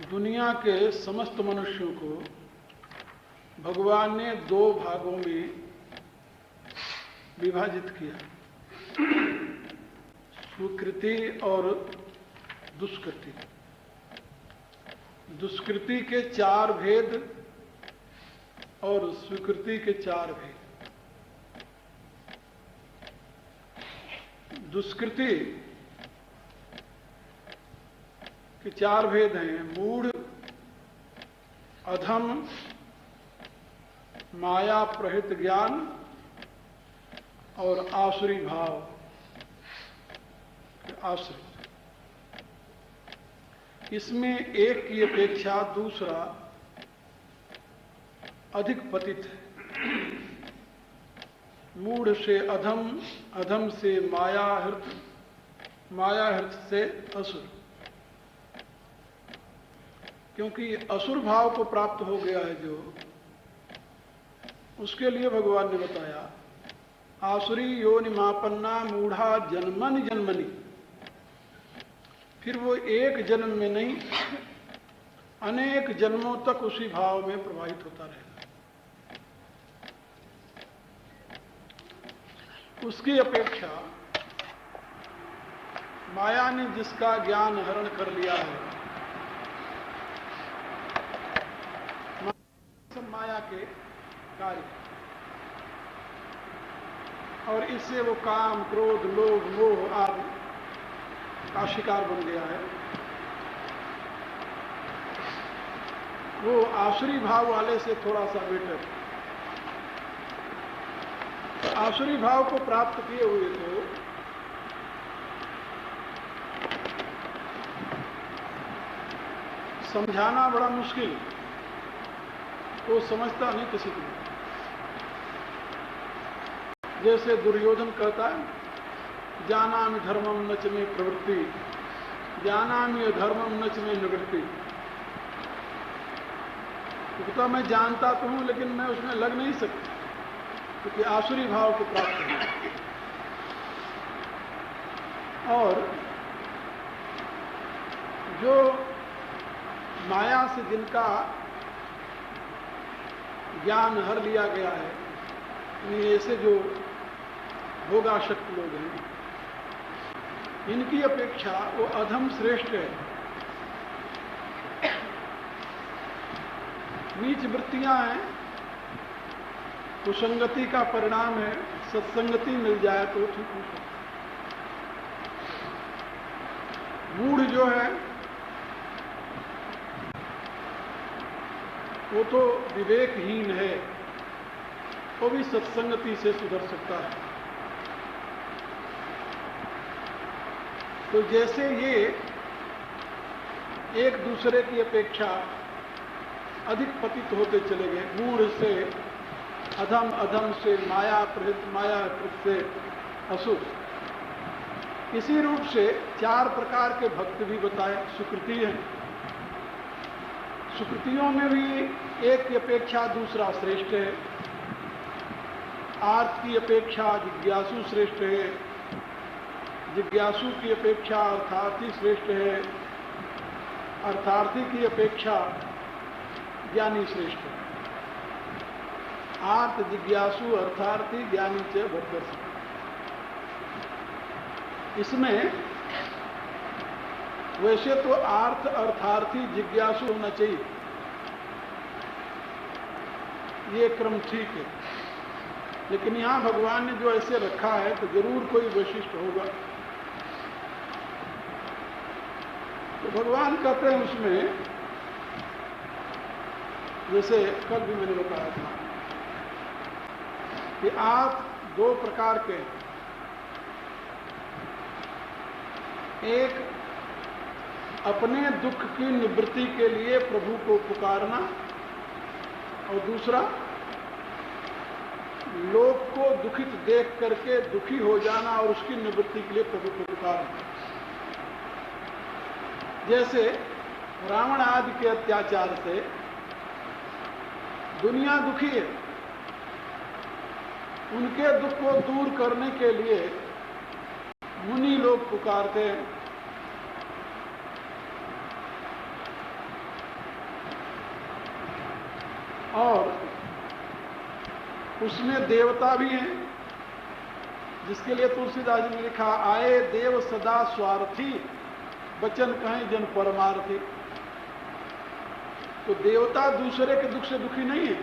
दुनिया के समस्त मनुष्यों को भगवान ने दो भागों में विभाजित किया, सुकृति और दुष्कृति। दुष्कृति के 4 भेद और स्वीकृति के 4 भेद। दुष्कृति के 4 भेद हैं मूढ़, अधम, माया प्रहित ज्ञान और आसुरी भाव आश्रित। इसमें एक की अपेक्षा दूसरा अधिक पतित है। मूढ़ से अधम, अधम से मायाहृत, मायाहृत से असुर। क्योंकि असुर भाव को प्राप्त हो गया है जो, उसके लिए भगवान ने बताया आसुरी योनिमापन्ना मूढ़ा जन्मनि जन्मनि। फिर वो एक जन्म में नहीं, अनेक जन्मों तक उसी भाव में प्रवाहित होता रहेगा। उसकी अपेक्षा माया ने जिसका ज्ञान हरण कर लिया है, सब माया के कार्य, और इससे वो काम, क्रोध, लोभ, मोह आदि का शिकार बन गया है। वो आसुरी भाव वाले से थोड़ा सा बेटर। आसुरी भाव को प्राप्त किए हुए तो समझाना बड़ा मुश्किल, वो समझता नहीं किसी को। जैसे दुर्योधन कहता है जानामि धर्मम न च मे प्रवृत्ति, जानामि अधर्मम न च मे निवृत्ति। तो मैं जानता तो हूं लेकिन मैं उसमें लग नहीं सकता, क्योंकि आसुरी भाव को प्राप्त है। और जो माया से जिनका ज्ञान हर लिया गया है, ऐसे जो भोगाशक्त लोग हैं, इनकी अपेक्षा वो अधम श्रेष्ठ है। नीच वृत्तियां हैं, कुसंगति का परिणाम है। सत्संगति मिल जाए तो ठीक हो सकता। मूढ़ जो है वो तो विवेकहीन है, वो भी सत्संगति से सुधर सकता है। तो जैसे ये एक दूसरे की अपेक्षा अधिक पतित होते चले गए, मूढ़ से अधम, अधम से माया प्रहित, माया प्रहित से असुर, इसी रूप से 4 प्रकार के भक्त भी बताए। सुकृति है, सुकृतियों में भी एक की अपेक्षा दूसरा श्रेष्ठ है। आर्त की अपेक्षा जिज्ञासु श्रेष्ठ है, जिज्ञासु की अपेक्षा अर्थार्थी श्रेष्ठ है, अर्थार्थी की अपेक्षा ज्ञानी श्रेष्ठ है। आर्त, जिज्ञासु, अर्थार्थी, ज्ञानी च भरतर्षभ। इसमें वैसे तो आर्थ, अर्थार्थी, जिज्ञासु होना चाहिए, ये क्रम ठीक है। लेकिन यहां भगवान ने जो ऐसे रखा है तो जरूर कोई वैशिष्ट होगा। तो भगवान कहते हैं उसमें, जैसे कल भी मैंने बताया था कि आप दो प्रकार के, एक अपने दुख की निवृत्ति के लिए प्रभु को पुकारना, और दूसरा लोक को दुखित देख करके दुखी हो जाना और उसकी निवृत्ति के लिए प्रभु को पुकारना। जैसे रावण आदि के अत्याचार से दुनिया दुखी है, उनके दुख को दूर करने के लिए मुनि लोग पुकारते हैं। और उसमें देवता भी हैं, जिसके लिए तुलसीदास जी ने लिखा, आए देव सदा स्वार्थी, वचन कहें जन परमार्थी। तो देवता दूसरे के दुख से दुखी नहीं है,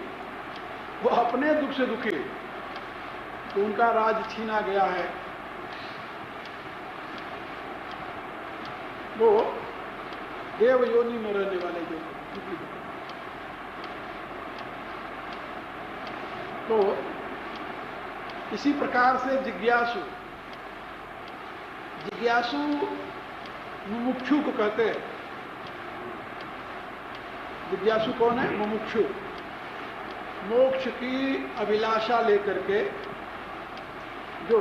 वो अपने दुख से दुखी है। तो उनका राज छीना गया है, वो देव योनि में रहने वाले जो दुखी। तो इसी प्रकार से जिज्ञासु मुमुक्षु को कहते हैं। जिज्ञासु कौन है? मुमुक्षु। मोक्ष की अभिलाषा लेकर के जो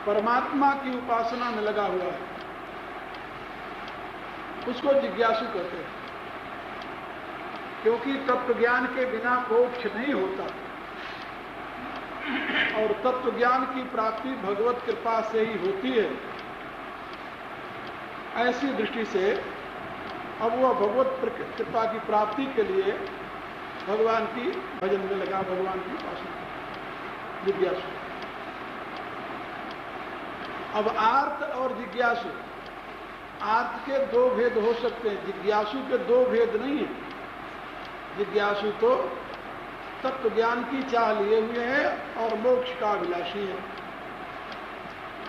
परमात्मा की उपासना में लगा हुआ है, उसको जिज्ञासु कहते हैं। क्योंकि तत्व ज्ञान के बिना मोक्ष नहीं होता, और तत्व ज्ञान की प्राप्ति भगवत कृपा से ही होती है। ऐसी दृष्टि से अब वह भगवत कृपा की प्राप्ति के लिए भगवान की भजन में लगा, भगवान की उपासना, जिज्ञासु। अब आर्त और जिज्ञासु, आर्त के दो भेद हो सकते हैं, जिज्ञासु के दो भेद नहीं है। जिज्ञासु तो तत्व ज्ञान की चाह लिए हुए है और मोक्ष का अभिलाषी है।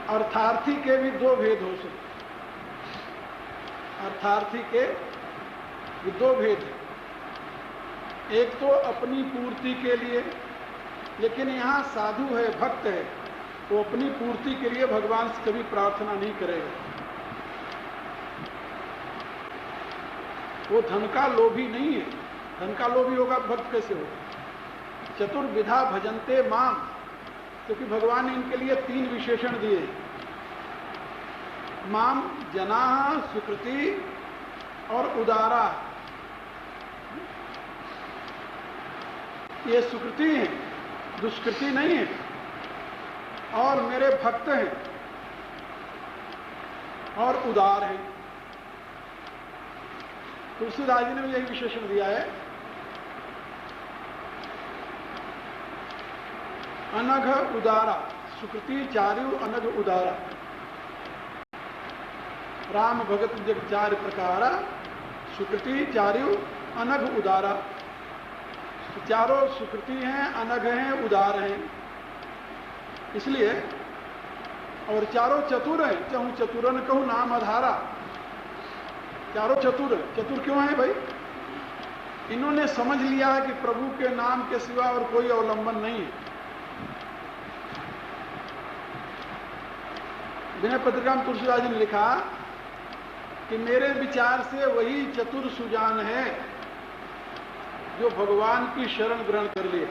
अर्थार्थी के भी दो भेद हो सकते, अर्थार्थी के भी दो भेद हैं। एक तो अपनी पूर्ति के लिए, लेकिन यहाँ साधु है, भक्त है, वो अपनी पूर्ति के लिए भगवान से कभी प्रार्थना नहीं करेगा। वो धन का लोभी नहीं है। धन का लोभी होगा भक्त कैसे होगा? चतुर्विधा भजन्ते माम, क्योंकि भगवान ने इनके लिए तीन विशेषण दिए। माम जनाः सुकृति और उदारा। ये सुकृति है, दुष्कृति नहीं है, और मेरे भक्त हैं और उदार हैं। तुलसीदास जी ने भी यही विशेषण दिया है। अनघ उदारा, सुकृति चार्यु अनघ उदारा। राम भगत जग चार प्रकारा, सुकृति चार्यु अनघ उदारा। चारों सुकृति हैं, अनघ हैं, उदार हैं। इसलिए, और चारों चतुर हैं, चाहूं चतुरन कहूं नाम अधारा। चारों चतुर है। चतुर क्यों है भाई? इन्होंने समझ लिया है कि प्रभु के नाम के सिवा और कोई अवलंबन नहीं है। विनय पत्रिका में तुलसीदास जी ने लिखा कि मेरे विचार से वही चतुर सुजान है जो भगवान की शरण ग्रहण कर लिए।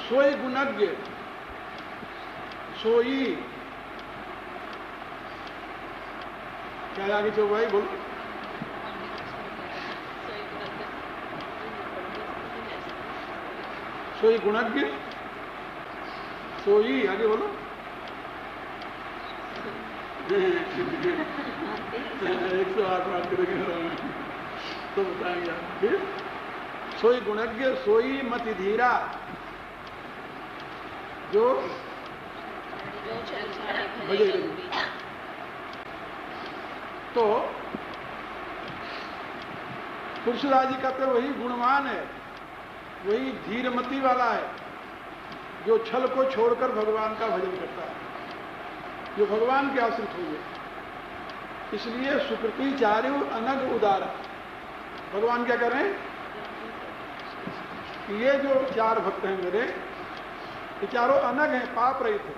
सोई गुणज्ञ, सोई क्या आगे चलो भाई बोलो। सोई गुणज्ञ, सोई आगे बोलो। 108 बात करेंगे तो बताएंगे फिर। सोई गुणज्ञ, सोई मति धीरा, जो भजे। तो तुलसीदास जी कहते वही गुणवान है, वही धीरमति वाला है, जो छल को छोड़कर भगवान का भजन करता है, जो भगवान के आश्रित हो गए। इसलिए सुकृति चारु अनग उदार। भगवान क्या करें, ये जो चार भक्त हैं मेरे, ये चारों अनग हैं, पाप रहित है।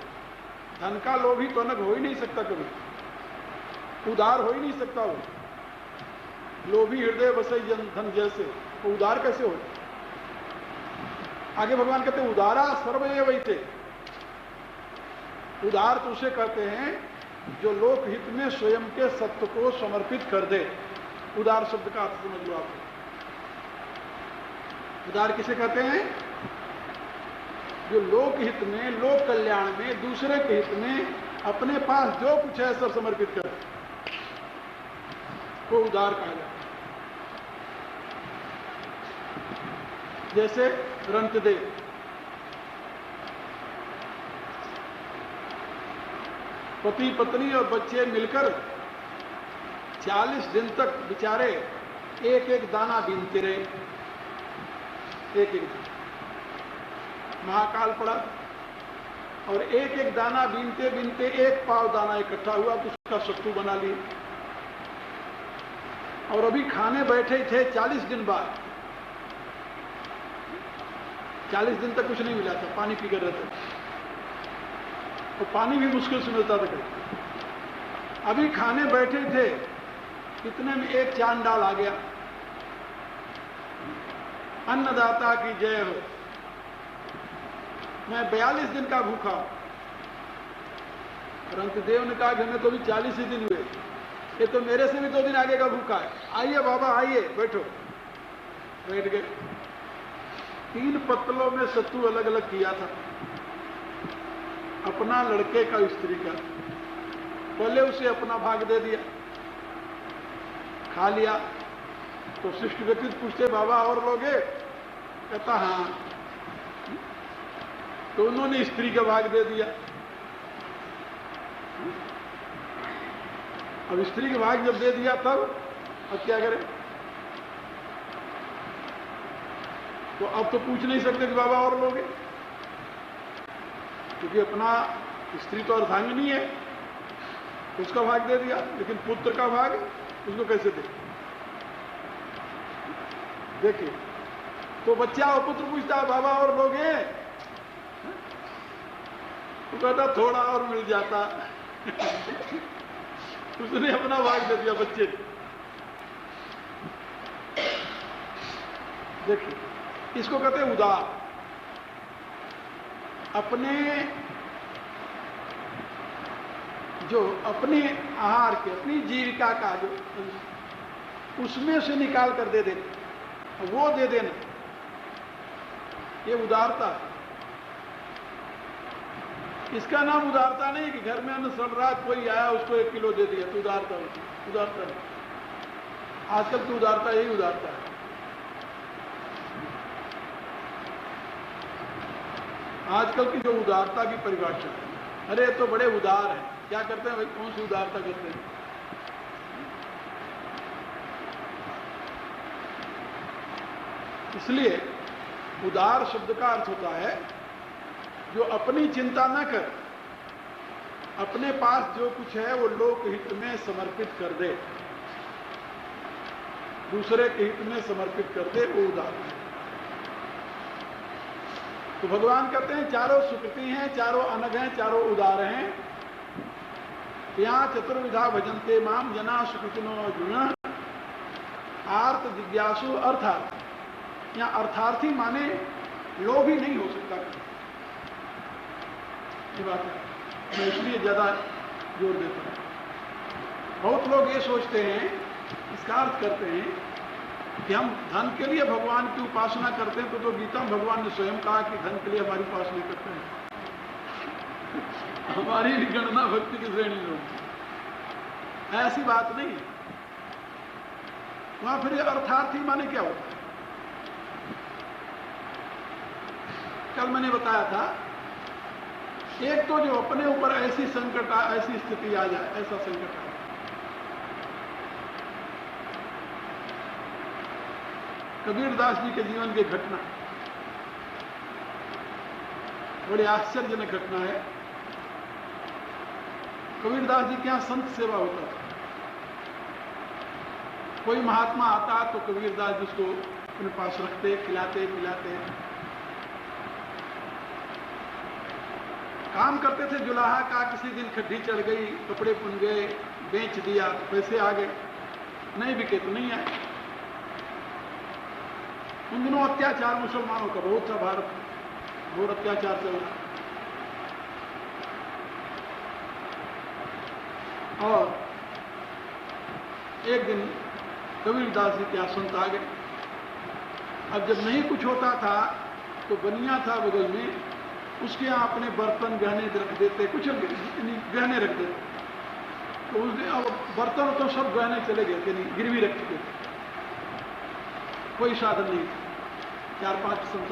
धन का लोभी तो अनग हो ही नहीं सकता, कभी उदार हो ही नहीं सकता। वो लोभी हृदय बसई जन धन जैसे, वो उदार कैसे हो? आगे भगवान कहते उदारा सर्वैव वैते। उदार तो उसे कहते हैं जो लोकहित में स्वयं के सत्व को समर्पित कर दे। उदार शब्द का अर्थ समझ लो आप। उदार किसे कहते हैं? जो लोकहित में, लोक कल्याण में, दूसरे के हित में अपने पास जो कुछ है सब समर्पित कर, वो उदार कहा जाता है। जैसे रंतदेव, पति पत्नी और बच्चे मिलकर 40 दिन तक बेचारे एक एक दाना बीनते रहे। एक एक महाकाल पड़ा और एक एक दाना बीनते बीनते एक पाव दाना इकट्ठा हुआ तो उसका सत्तू बना लिए। और अभी खाने बैठे थे 40 दिन बाद, 40 दिन तक कुछ नहीं मिला था, पानी पी कर रहते, तो पानी भी मुश्किल से मिलता था कहीं। अभी खाने बैठे थे, इतने में एक चांद डाल आ गया, अन्नदाता की जय हो, मैं 42 दिन का भूखा हूं। रंतदेव ने कहा कि हमें तो अभी 40 ही दिन हुए, ये तो मेरे से भी 2 दिन आगे का भूखा है। आइए बाबा आइए, बैठो। बैठ गए। 3 पत्तलों में सत्तू अलग अलग किया था, अपना, लड़के का, स्त्री का। पहले उसे अपना भाग दे दिया, खा लिया। तो शिष्ट व्यक्ति पूछते बाबा और लोगे? कहता हाँ। तो उन्होंने स्त्री का भाग दे दिया। अब स्त्री का भाग जब दे दिया तब अब क्या करें? तो अब तो पूछ नहीं सकते कि बाबा और लोगे, क्योंकि अपना स्त्री तो अर्धांगिनी है, उसका भाग दे दिया। लेकिन पुत्र का भाग उसको कैसे दे? देखिए, तो बच्चा और पुत्र पूछता है बाबा और लोगे? तो कहता थोड़ा और मिल जाता। उसने अपना भाग दे दिया बच्चे ने। देखिए, इसको कहते हैं उदार। अपने जो अपने आहार के, अपनी जीविका का जो उसमें से निकाल कर दे देना, वो दे देना, ये उदारता है। इसका नाम उदारता नहीं कि घर में अन्न सड़ रहा, कोई आया उसको 1 किलो दे दिया तो उदारता होती। उदारता नहीं। आजकल की उदारता यही उदारता है। आजकल की जो उदारता की परिभाषा है, अरे तो बड़े उदार हैं, क्या करते हैं भाई? कौन सी उदारता करते हैं? इसलिए उदार शब्द का अर्थ होता है जो अपनी चिंता न कर, अपने पास जो कुछ है वो लोक हित में समर्पित कर दे, दूसरे के हित में समर्पित कर दे, वो उदार है। तो भगवान कहते हैं चारों सुकृति हैं, चारों अनग हैं, चारों उदार हैं। यहाँ चतुर्विधा भजन्ते माम जना सुकृतिनो अर्जुन आर्त जिज्ञासु अर्थार्थ। यहाँ अर्थार्थी माने लोभी नहीं हो सकता। ये बात है, मैं इसलिए ज्यादा जोर देता हूं। बहुत लोग ये सोचते हैं, इसका अर्थ करते हैं कि हम धन के लिए भगवान की उपासना करते हैं, तो गीता में भगवान ने स्वयं कहा कि धन के लिए हमारी उपासना करते हैं। हमारी भी गणना भक्ति की श्रेणी में होगी, ऐसी बात नहीं। वहां फिर अर्थार्थी माने क्या होता है? कल मैंने बताया था, एक तो जो अपने ऊपर ऐसी संकट, ऐसी स्थिति आ जाए, ऐसा संकट आए कबीरदास जी के जीवन की घटना बड़ी आश्चर्यजनक घटना है। कबीरदास जी के यहां संत सेवा होता था। कोई महात्मा आता तो कबीरदास जी उसको अपने पास रखते, खिलाते पिलाते, काम करते थे जुलाहा का। किसी दिन खड्डी चढ़ गई, कपड़े पुन गए, बेच दिया तो पैसे आ गए, नहीं बिके तो नहीं आए। उन दिनों अत्याचार मुसलमानों का बहुत था, भारत में बहुत अत्याचार चल रहा। और एक दिन कबीरदास जी के यहाँ संत आ गए। अब जब नहीं कुछ होता था तो बनिया था बगल में, उसके यहाँ अपने बर्तन गहने रख देते, कुछ गहने रख देते। तो उस दिन अब बर्तन तो सब गहने चले गए थे, नहीं गिरवी रख चुके थे, कोई साधन नहीं था। 4-5 संत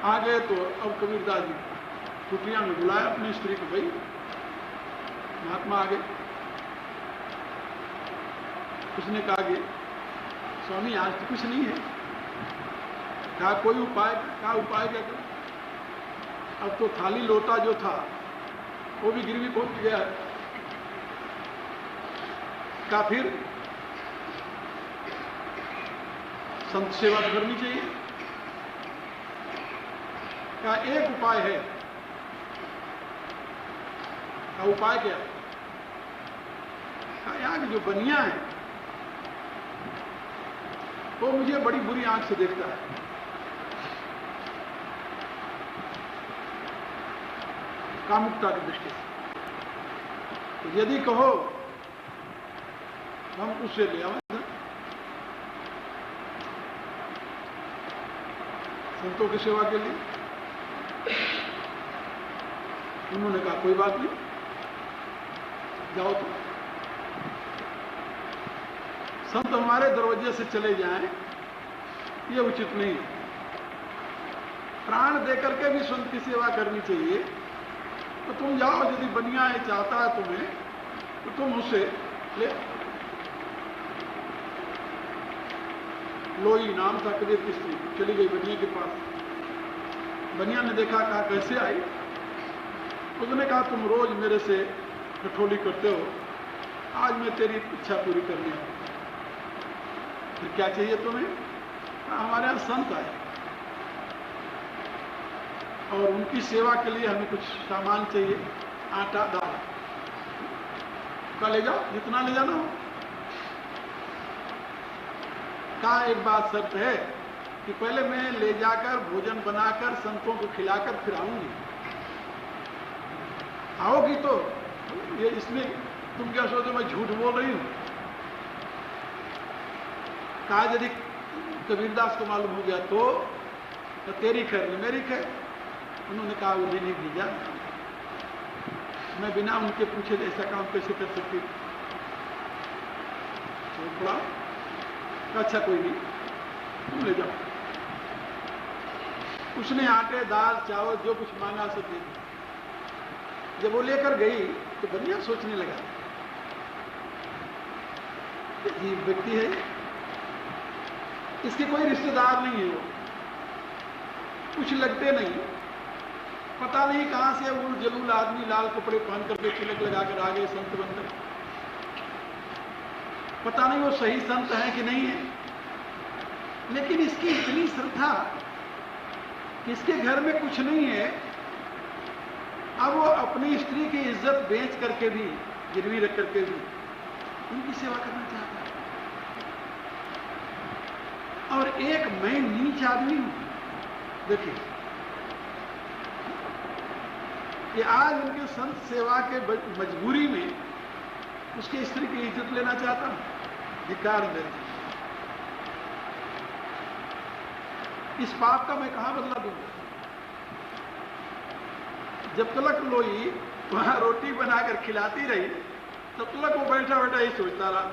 आ गए तो अब कबीरदास जी कुटिया में बुलाया अपनी स्त्री को, भाई महात्मा आ गए। उसने कहा कि स्वामी आज तो कुछ नहीं है। कहा कोई उपाय? क्या उपाय क्या करें? अब तो थाली लोटा जो था वो भी गिरवी पहुंच गया है। कहा फिर संत सेवा करनी चाहिए। क्या एक उपाय है? का उपाय क्या? का यहाँ की जो बनिया है वो मुझे बड़ी बुरी आंख से देखता है। कामुकता की दृष्टि से। तो यदि कहो हम उससे ले आवे संतों की सेवा के लिए। उन्होंने कहा कोई बात नहीं, जाओ तो। संत हमारे दरवाजे से चले जाएं ये उचित नहीं है। प्राण देकर के भी संत की सेवा करनी चाहिए। तो तुम जाओ, यदि बनिया है चाहता है तुम्हें तो तुम उससे ले। लोई नाम था कबीर की स्त्री, चली गई बनिया के पास। बनिया ने देखा, कहा कैसे आई? उसने कहा तुम रोज मेरे से ठठोली करते हो, आज मैं तेरी इच्छा पूरी करनी है। फिर क्या चाहिए तुम्हें? हमारे यहां संत आए और उनकी सेवा के लिए हमें कुछ सामान चाहिए, आटा दाल। का ले जाओ, जितना ले जाना हो। कहा एक बात शर्त है कि पहले मैं ले जाकर भोजन बनाकर संतों को खिलाकर फिर आऊंगी। आओगी तो ये इसमें तुम क्या सोचो मैं झूठ बोल रही हूं? कहा यदि कबीरदास को मालूम हो गया तो तेरी खैर न मेरी खैर। उन्होंने कहा उन्हें नहीं भेजा, मैं बिना उनके पूछे ऐसा काम कैसे कर सकती? तो बोला अच्छा कोई नहीं, तुम ले जाओ। उसने आटे दाल चावल जो कुछ मांगा सब दे दिया। जब वो लेकर गई तो बनिया सोचने लगा अजीब व्यक्ति है, इसके कोई रिश्तेदार नहीं है, वो कुछ लगते नहीं, पता नहीं कहां से उल जलूल आदमी लाल कपड़े पहन करके तिलक लगाकर आ गए संत बनकर। पता नहीं वो सही संत है कि नहीं है। लेकिन इसकी इतनी श्रद्धा कि इसके घर में कुछ नहीं है। अब वो अपनी स्त्री की इज्जत बेच करके भी, गिरवी रख करके भी उनकी सेवा करना चाहता है। और एक मैं नीच आदमी हूं, देखिए कि आज उनके संत सेवा के मजबूरी में उसकी स्त्री की इज्जत लेना चाहता हूं। धिक्कार मेरे। इस पाप का मैं कहां बदला दूंगा? जब तक लोई वहां रोटी बनाकर खिलाती रही तब तक वो बैठा बैठा ही सोचता रहा।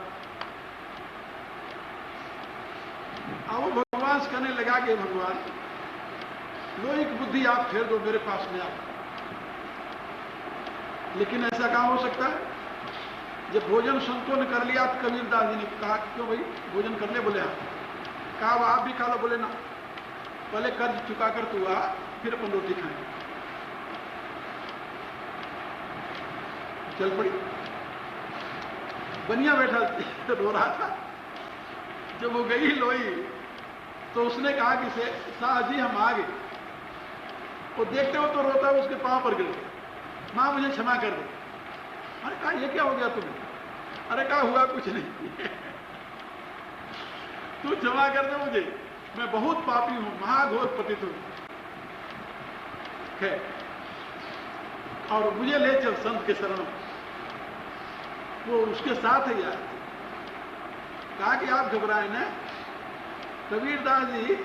अब वो भगवान से कहने लगा कि भगवान लोई की बुद्धि आप फेर दो मेरे पास में आप। लेकिन ऐसा कहां हो सकता है जब भोजन संतों ने कर लिया तो कबीरदास जी ने कहा क्यों भाई भोजन करने? बोले हाँ। कहा आप भी खा लो? बोले ना, पहले कर्ज चुका कर तू आ, फिर अपन रोटी खाएंगे। चल पड़ी। बनिया बैठा रो रहा था। जब वो गई लोई तो उसने कहा कि शाह जी हम आ गए। वो देखते हो तो रोता है, उसके पांव पर गिर गए, मां मुझे क्षमा कर दे। अरे कहा ये क्या हो गया तुम्हें? अरे कहा हुआ कुछ नहीं तू क्षमा कर दे मुझे, मैं बहुत पापी हूं, महाघोर पतित हूं, और मुझे ले चल संत के शरण। वो उसके साथ ही आए। कहा कि आप घबराए ना, कबीरदास जी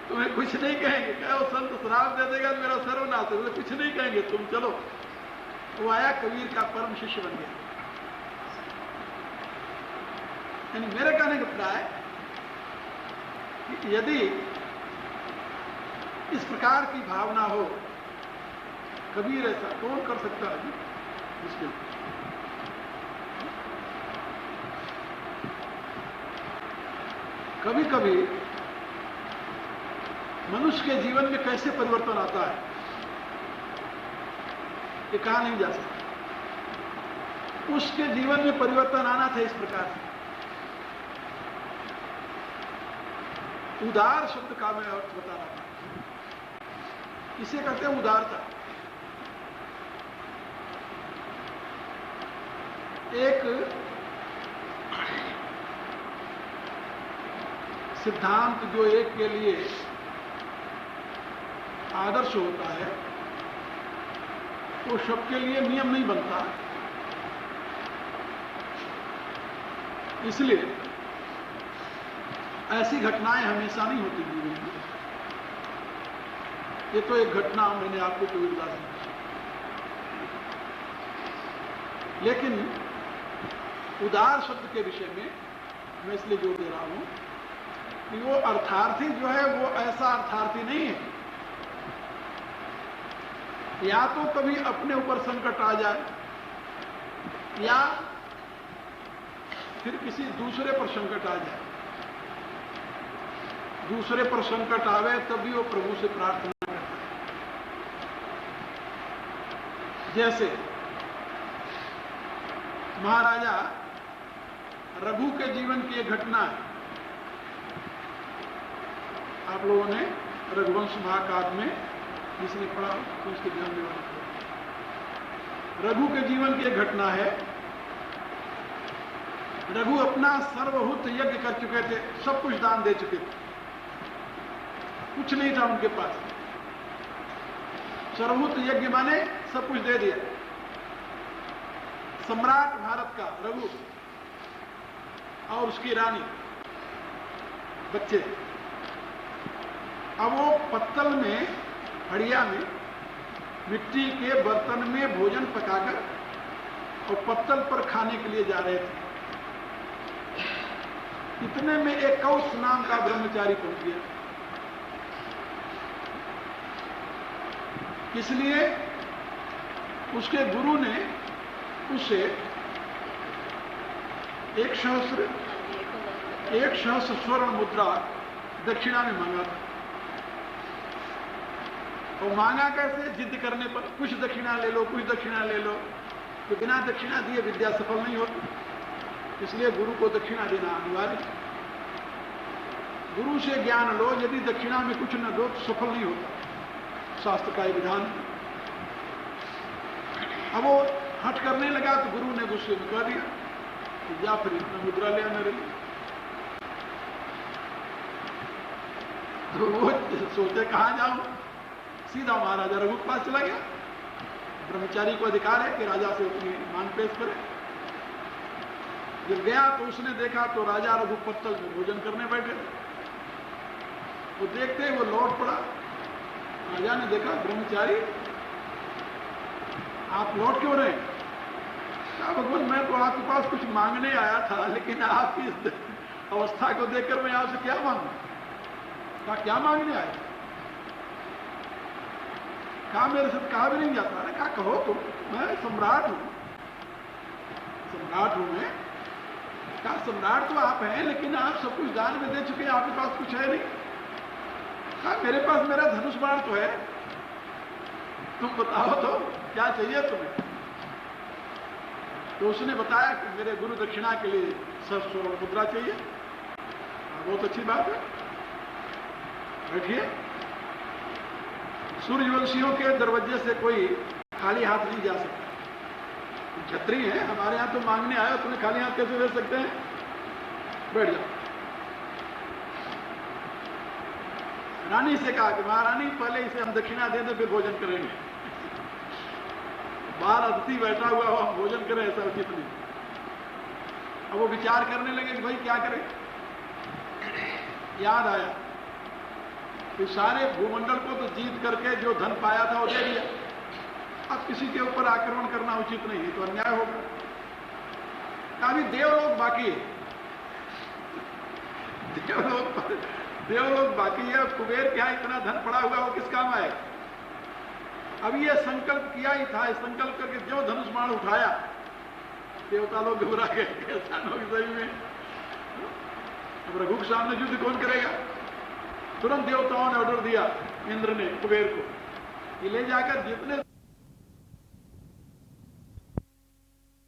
तुम्हें कुछ नहीं कहेंगे। क्या वो संत श्राप दे देगा तो मेरा सर्वनाश है, कुछ नहीं कहेंगे, तुम चलो। वो आया, कबीर का परम शिष्य बन गया। यानी मेरे कहने का प्राय कि यदि इस प्रकार की भावना हो, कबीर ऐसा कौन कर सकता है? मुश्किल। कभी कभी मनुष्य के जीवन में कैसे परिवर्तन आता है ये कहा नहीं जा सकता। उसके जीवन में परिवर्तन आना था इस प्रकार से। उदार शब्द का मैं अर्थ बता रहा था, इसे कहते हैं उदारता। एक सिद्धांत जो एक के लिए आदर्श होता है वो सबके लिए नियम नहीं बनता। इसलिए ऐसी घटनाएं हमेशा नहीं होती जीवन में। ये तो एक घटना मैंने आपको कबीरदास में, लेकिन उदार शब्द के विषय में मैं इसलिए जोर दे रहा हूं कि वो अर्थार्थी जो है वो ऐसा अर्थार्थी नहीं है। या तो कभी अपने ऊपर संकट आ जाए या फिर किसी दूसरे पर संकट आ जाए। दूसरे पर संकट आवे तभी वो प्रभु से प्रार्थना करता है। जैसे महाराजा रघु के जीवन की एक घटना है। आप लोगों ने रघुवंश महाकाव्य में जिसने पढ़ा तो उसके ध्यान में रघु के जीवन की एक घटना है। रघु अपना सर्वभूत यज्ञ कर चुके थे, सब कुछ दान दे चुके थे, कुछ नहीं था उनके पास। सर्वभूत यज्ञ माने सब कुछ दे दिया। सम्राट भारत का रघु और उसकी रानी, बच्चे। अब वो पत्तल में, हड़िया में, मिट्टी के बर्तन में भोजन पकाकर और पत्तल पर खाने के लिए जा रहे थे। इतने में एक कौश नाम का ब्रह्मचारी पहुंच गया। इसलिए उसके गुरु ने उसे 1,000 स्वर्ण मुद्रा दक्षिणा में मांगा था। और मांगा कैसे? जिद करने पर, कुछ दक्षिणा ले लो, कुछ दक्षिणा ले लो। तो बिना दक्षिणा दिए विद्या सफल नहीं होती, इसलिए गुरु को दक्षिणा देना अनिवार्य। गुरु से ज्ञान लो, यदि दक्षिणा में कुछ न दो तो सफल नहीं होता, शास्त्र का विधान। अब वो हट करने लगा तो गुरु ने गुस्से में कह दिया कि जा फिर इतना मुद्रा ले मेरे लिए। तो वो सोचे कहां जाऊं, सीधा महाराजा रघु के पास चला गया। ब्रह्मचारी को अधिकार है कि राजा से अपनी मांग पेश करे। जब गया तो उसने देखा तो राजा रघु पत्तल में भोजन करने बैठे। वो देखते ही वो लौट पड़ा। राजा ने देखा, ब्रह्मचारी आप लौट क्यों रहे? कहा भगवान मैं तो आपके पास कुछ मांगने आया था, लेकिन आपकी इस अवस्था को देखकर मैं आपसे क्या मांगू? कहा क्या मांगने आए? कहा मेरे साथ कहा भी नहीं जाता। अरे कहा कहो तुम, मैं सम्राट हूं, सम्राट हूं मैं। कहा सम्राट तो आप हैं, लेकिन आप सब कुछ दान में दे चुके हैं, आपके पास कुछ है नहीं। कहा मेरे पास मेरा धनुष बाण तो है, तुम बताओ तो क्या चाहिए तुम्हें। तो उसने बताया कि मेरे गुरु दक्षिणा के लिए 100 स्वर्ण मुद्रा चाहिए। बहुत अच्छी बात है, बैठिए। सूर्यवंशियों के दरवाजे से कोई खाली हाथ नहीं जा सकता। छत्री है, हमारे यहां तो मांगने आए, तुम्हें खाली हाथ कैसे दे सकते हैं। बैठ जाओ। रानी से कहा कि महारानी पहले इसे हम दक्षिणा दे दे, फिर भोजन करेंगे। बाहर अतिथि बैठा हुआ हो, हम भोजन करें, ऐसा उचित नहीं। अब वो विचार करने लगे कि भाई क्या करें। याद आया कि सारे भूमंडल को तो जीत करके जो धन पाया था वो दे दिया, अब किसी के ऊपर आक्रमण करना उचित नहीं है, तो अन्याय होगा। अभी देवलोक बाकी है, देवलोक बाकी है। कुबेर क्या इतना धन पड़ा हुआ, वो किस काम आएगा। अभी ये संकल्प किया ही था, संकल्प करके जो धनुष बाण उठाया, देवता लोग घबरा गए, किसानों की सही में। अब रघु के सामने युद्ध कौन करेगा। तुरंत देवताओं ने ऑर्डर दिया इंद्र ने कुबेर को, ये ले जाकर जितने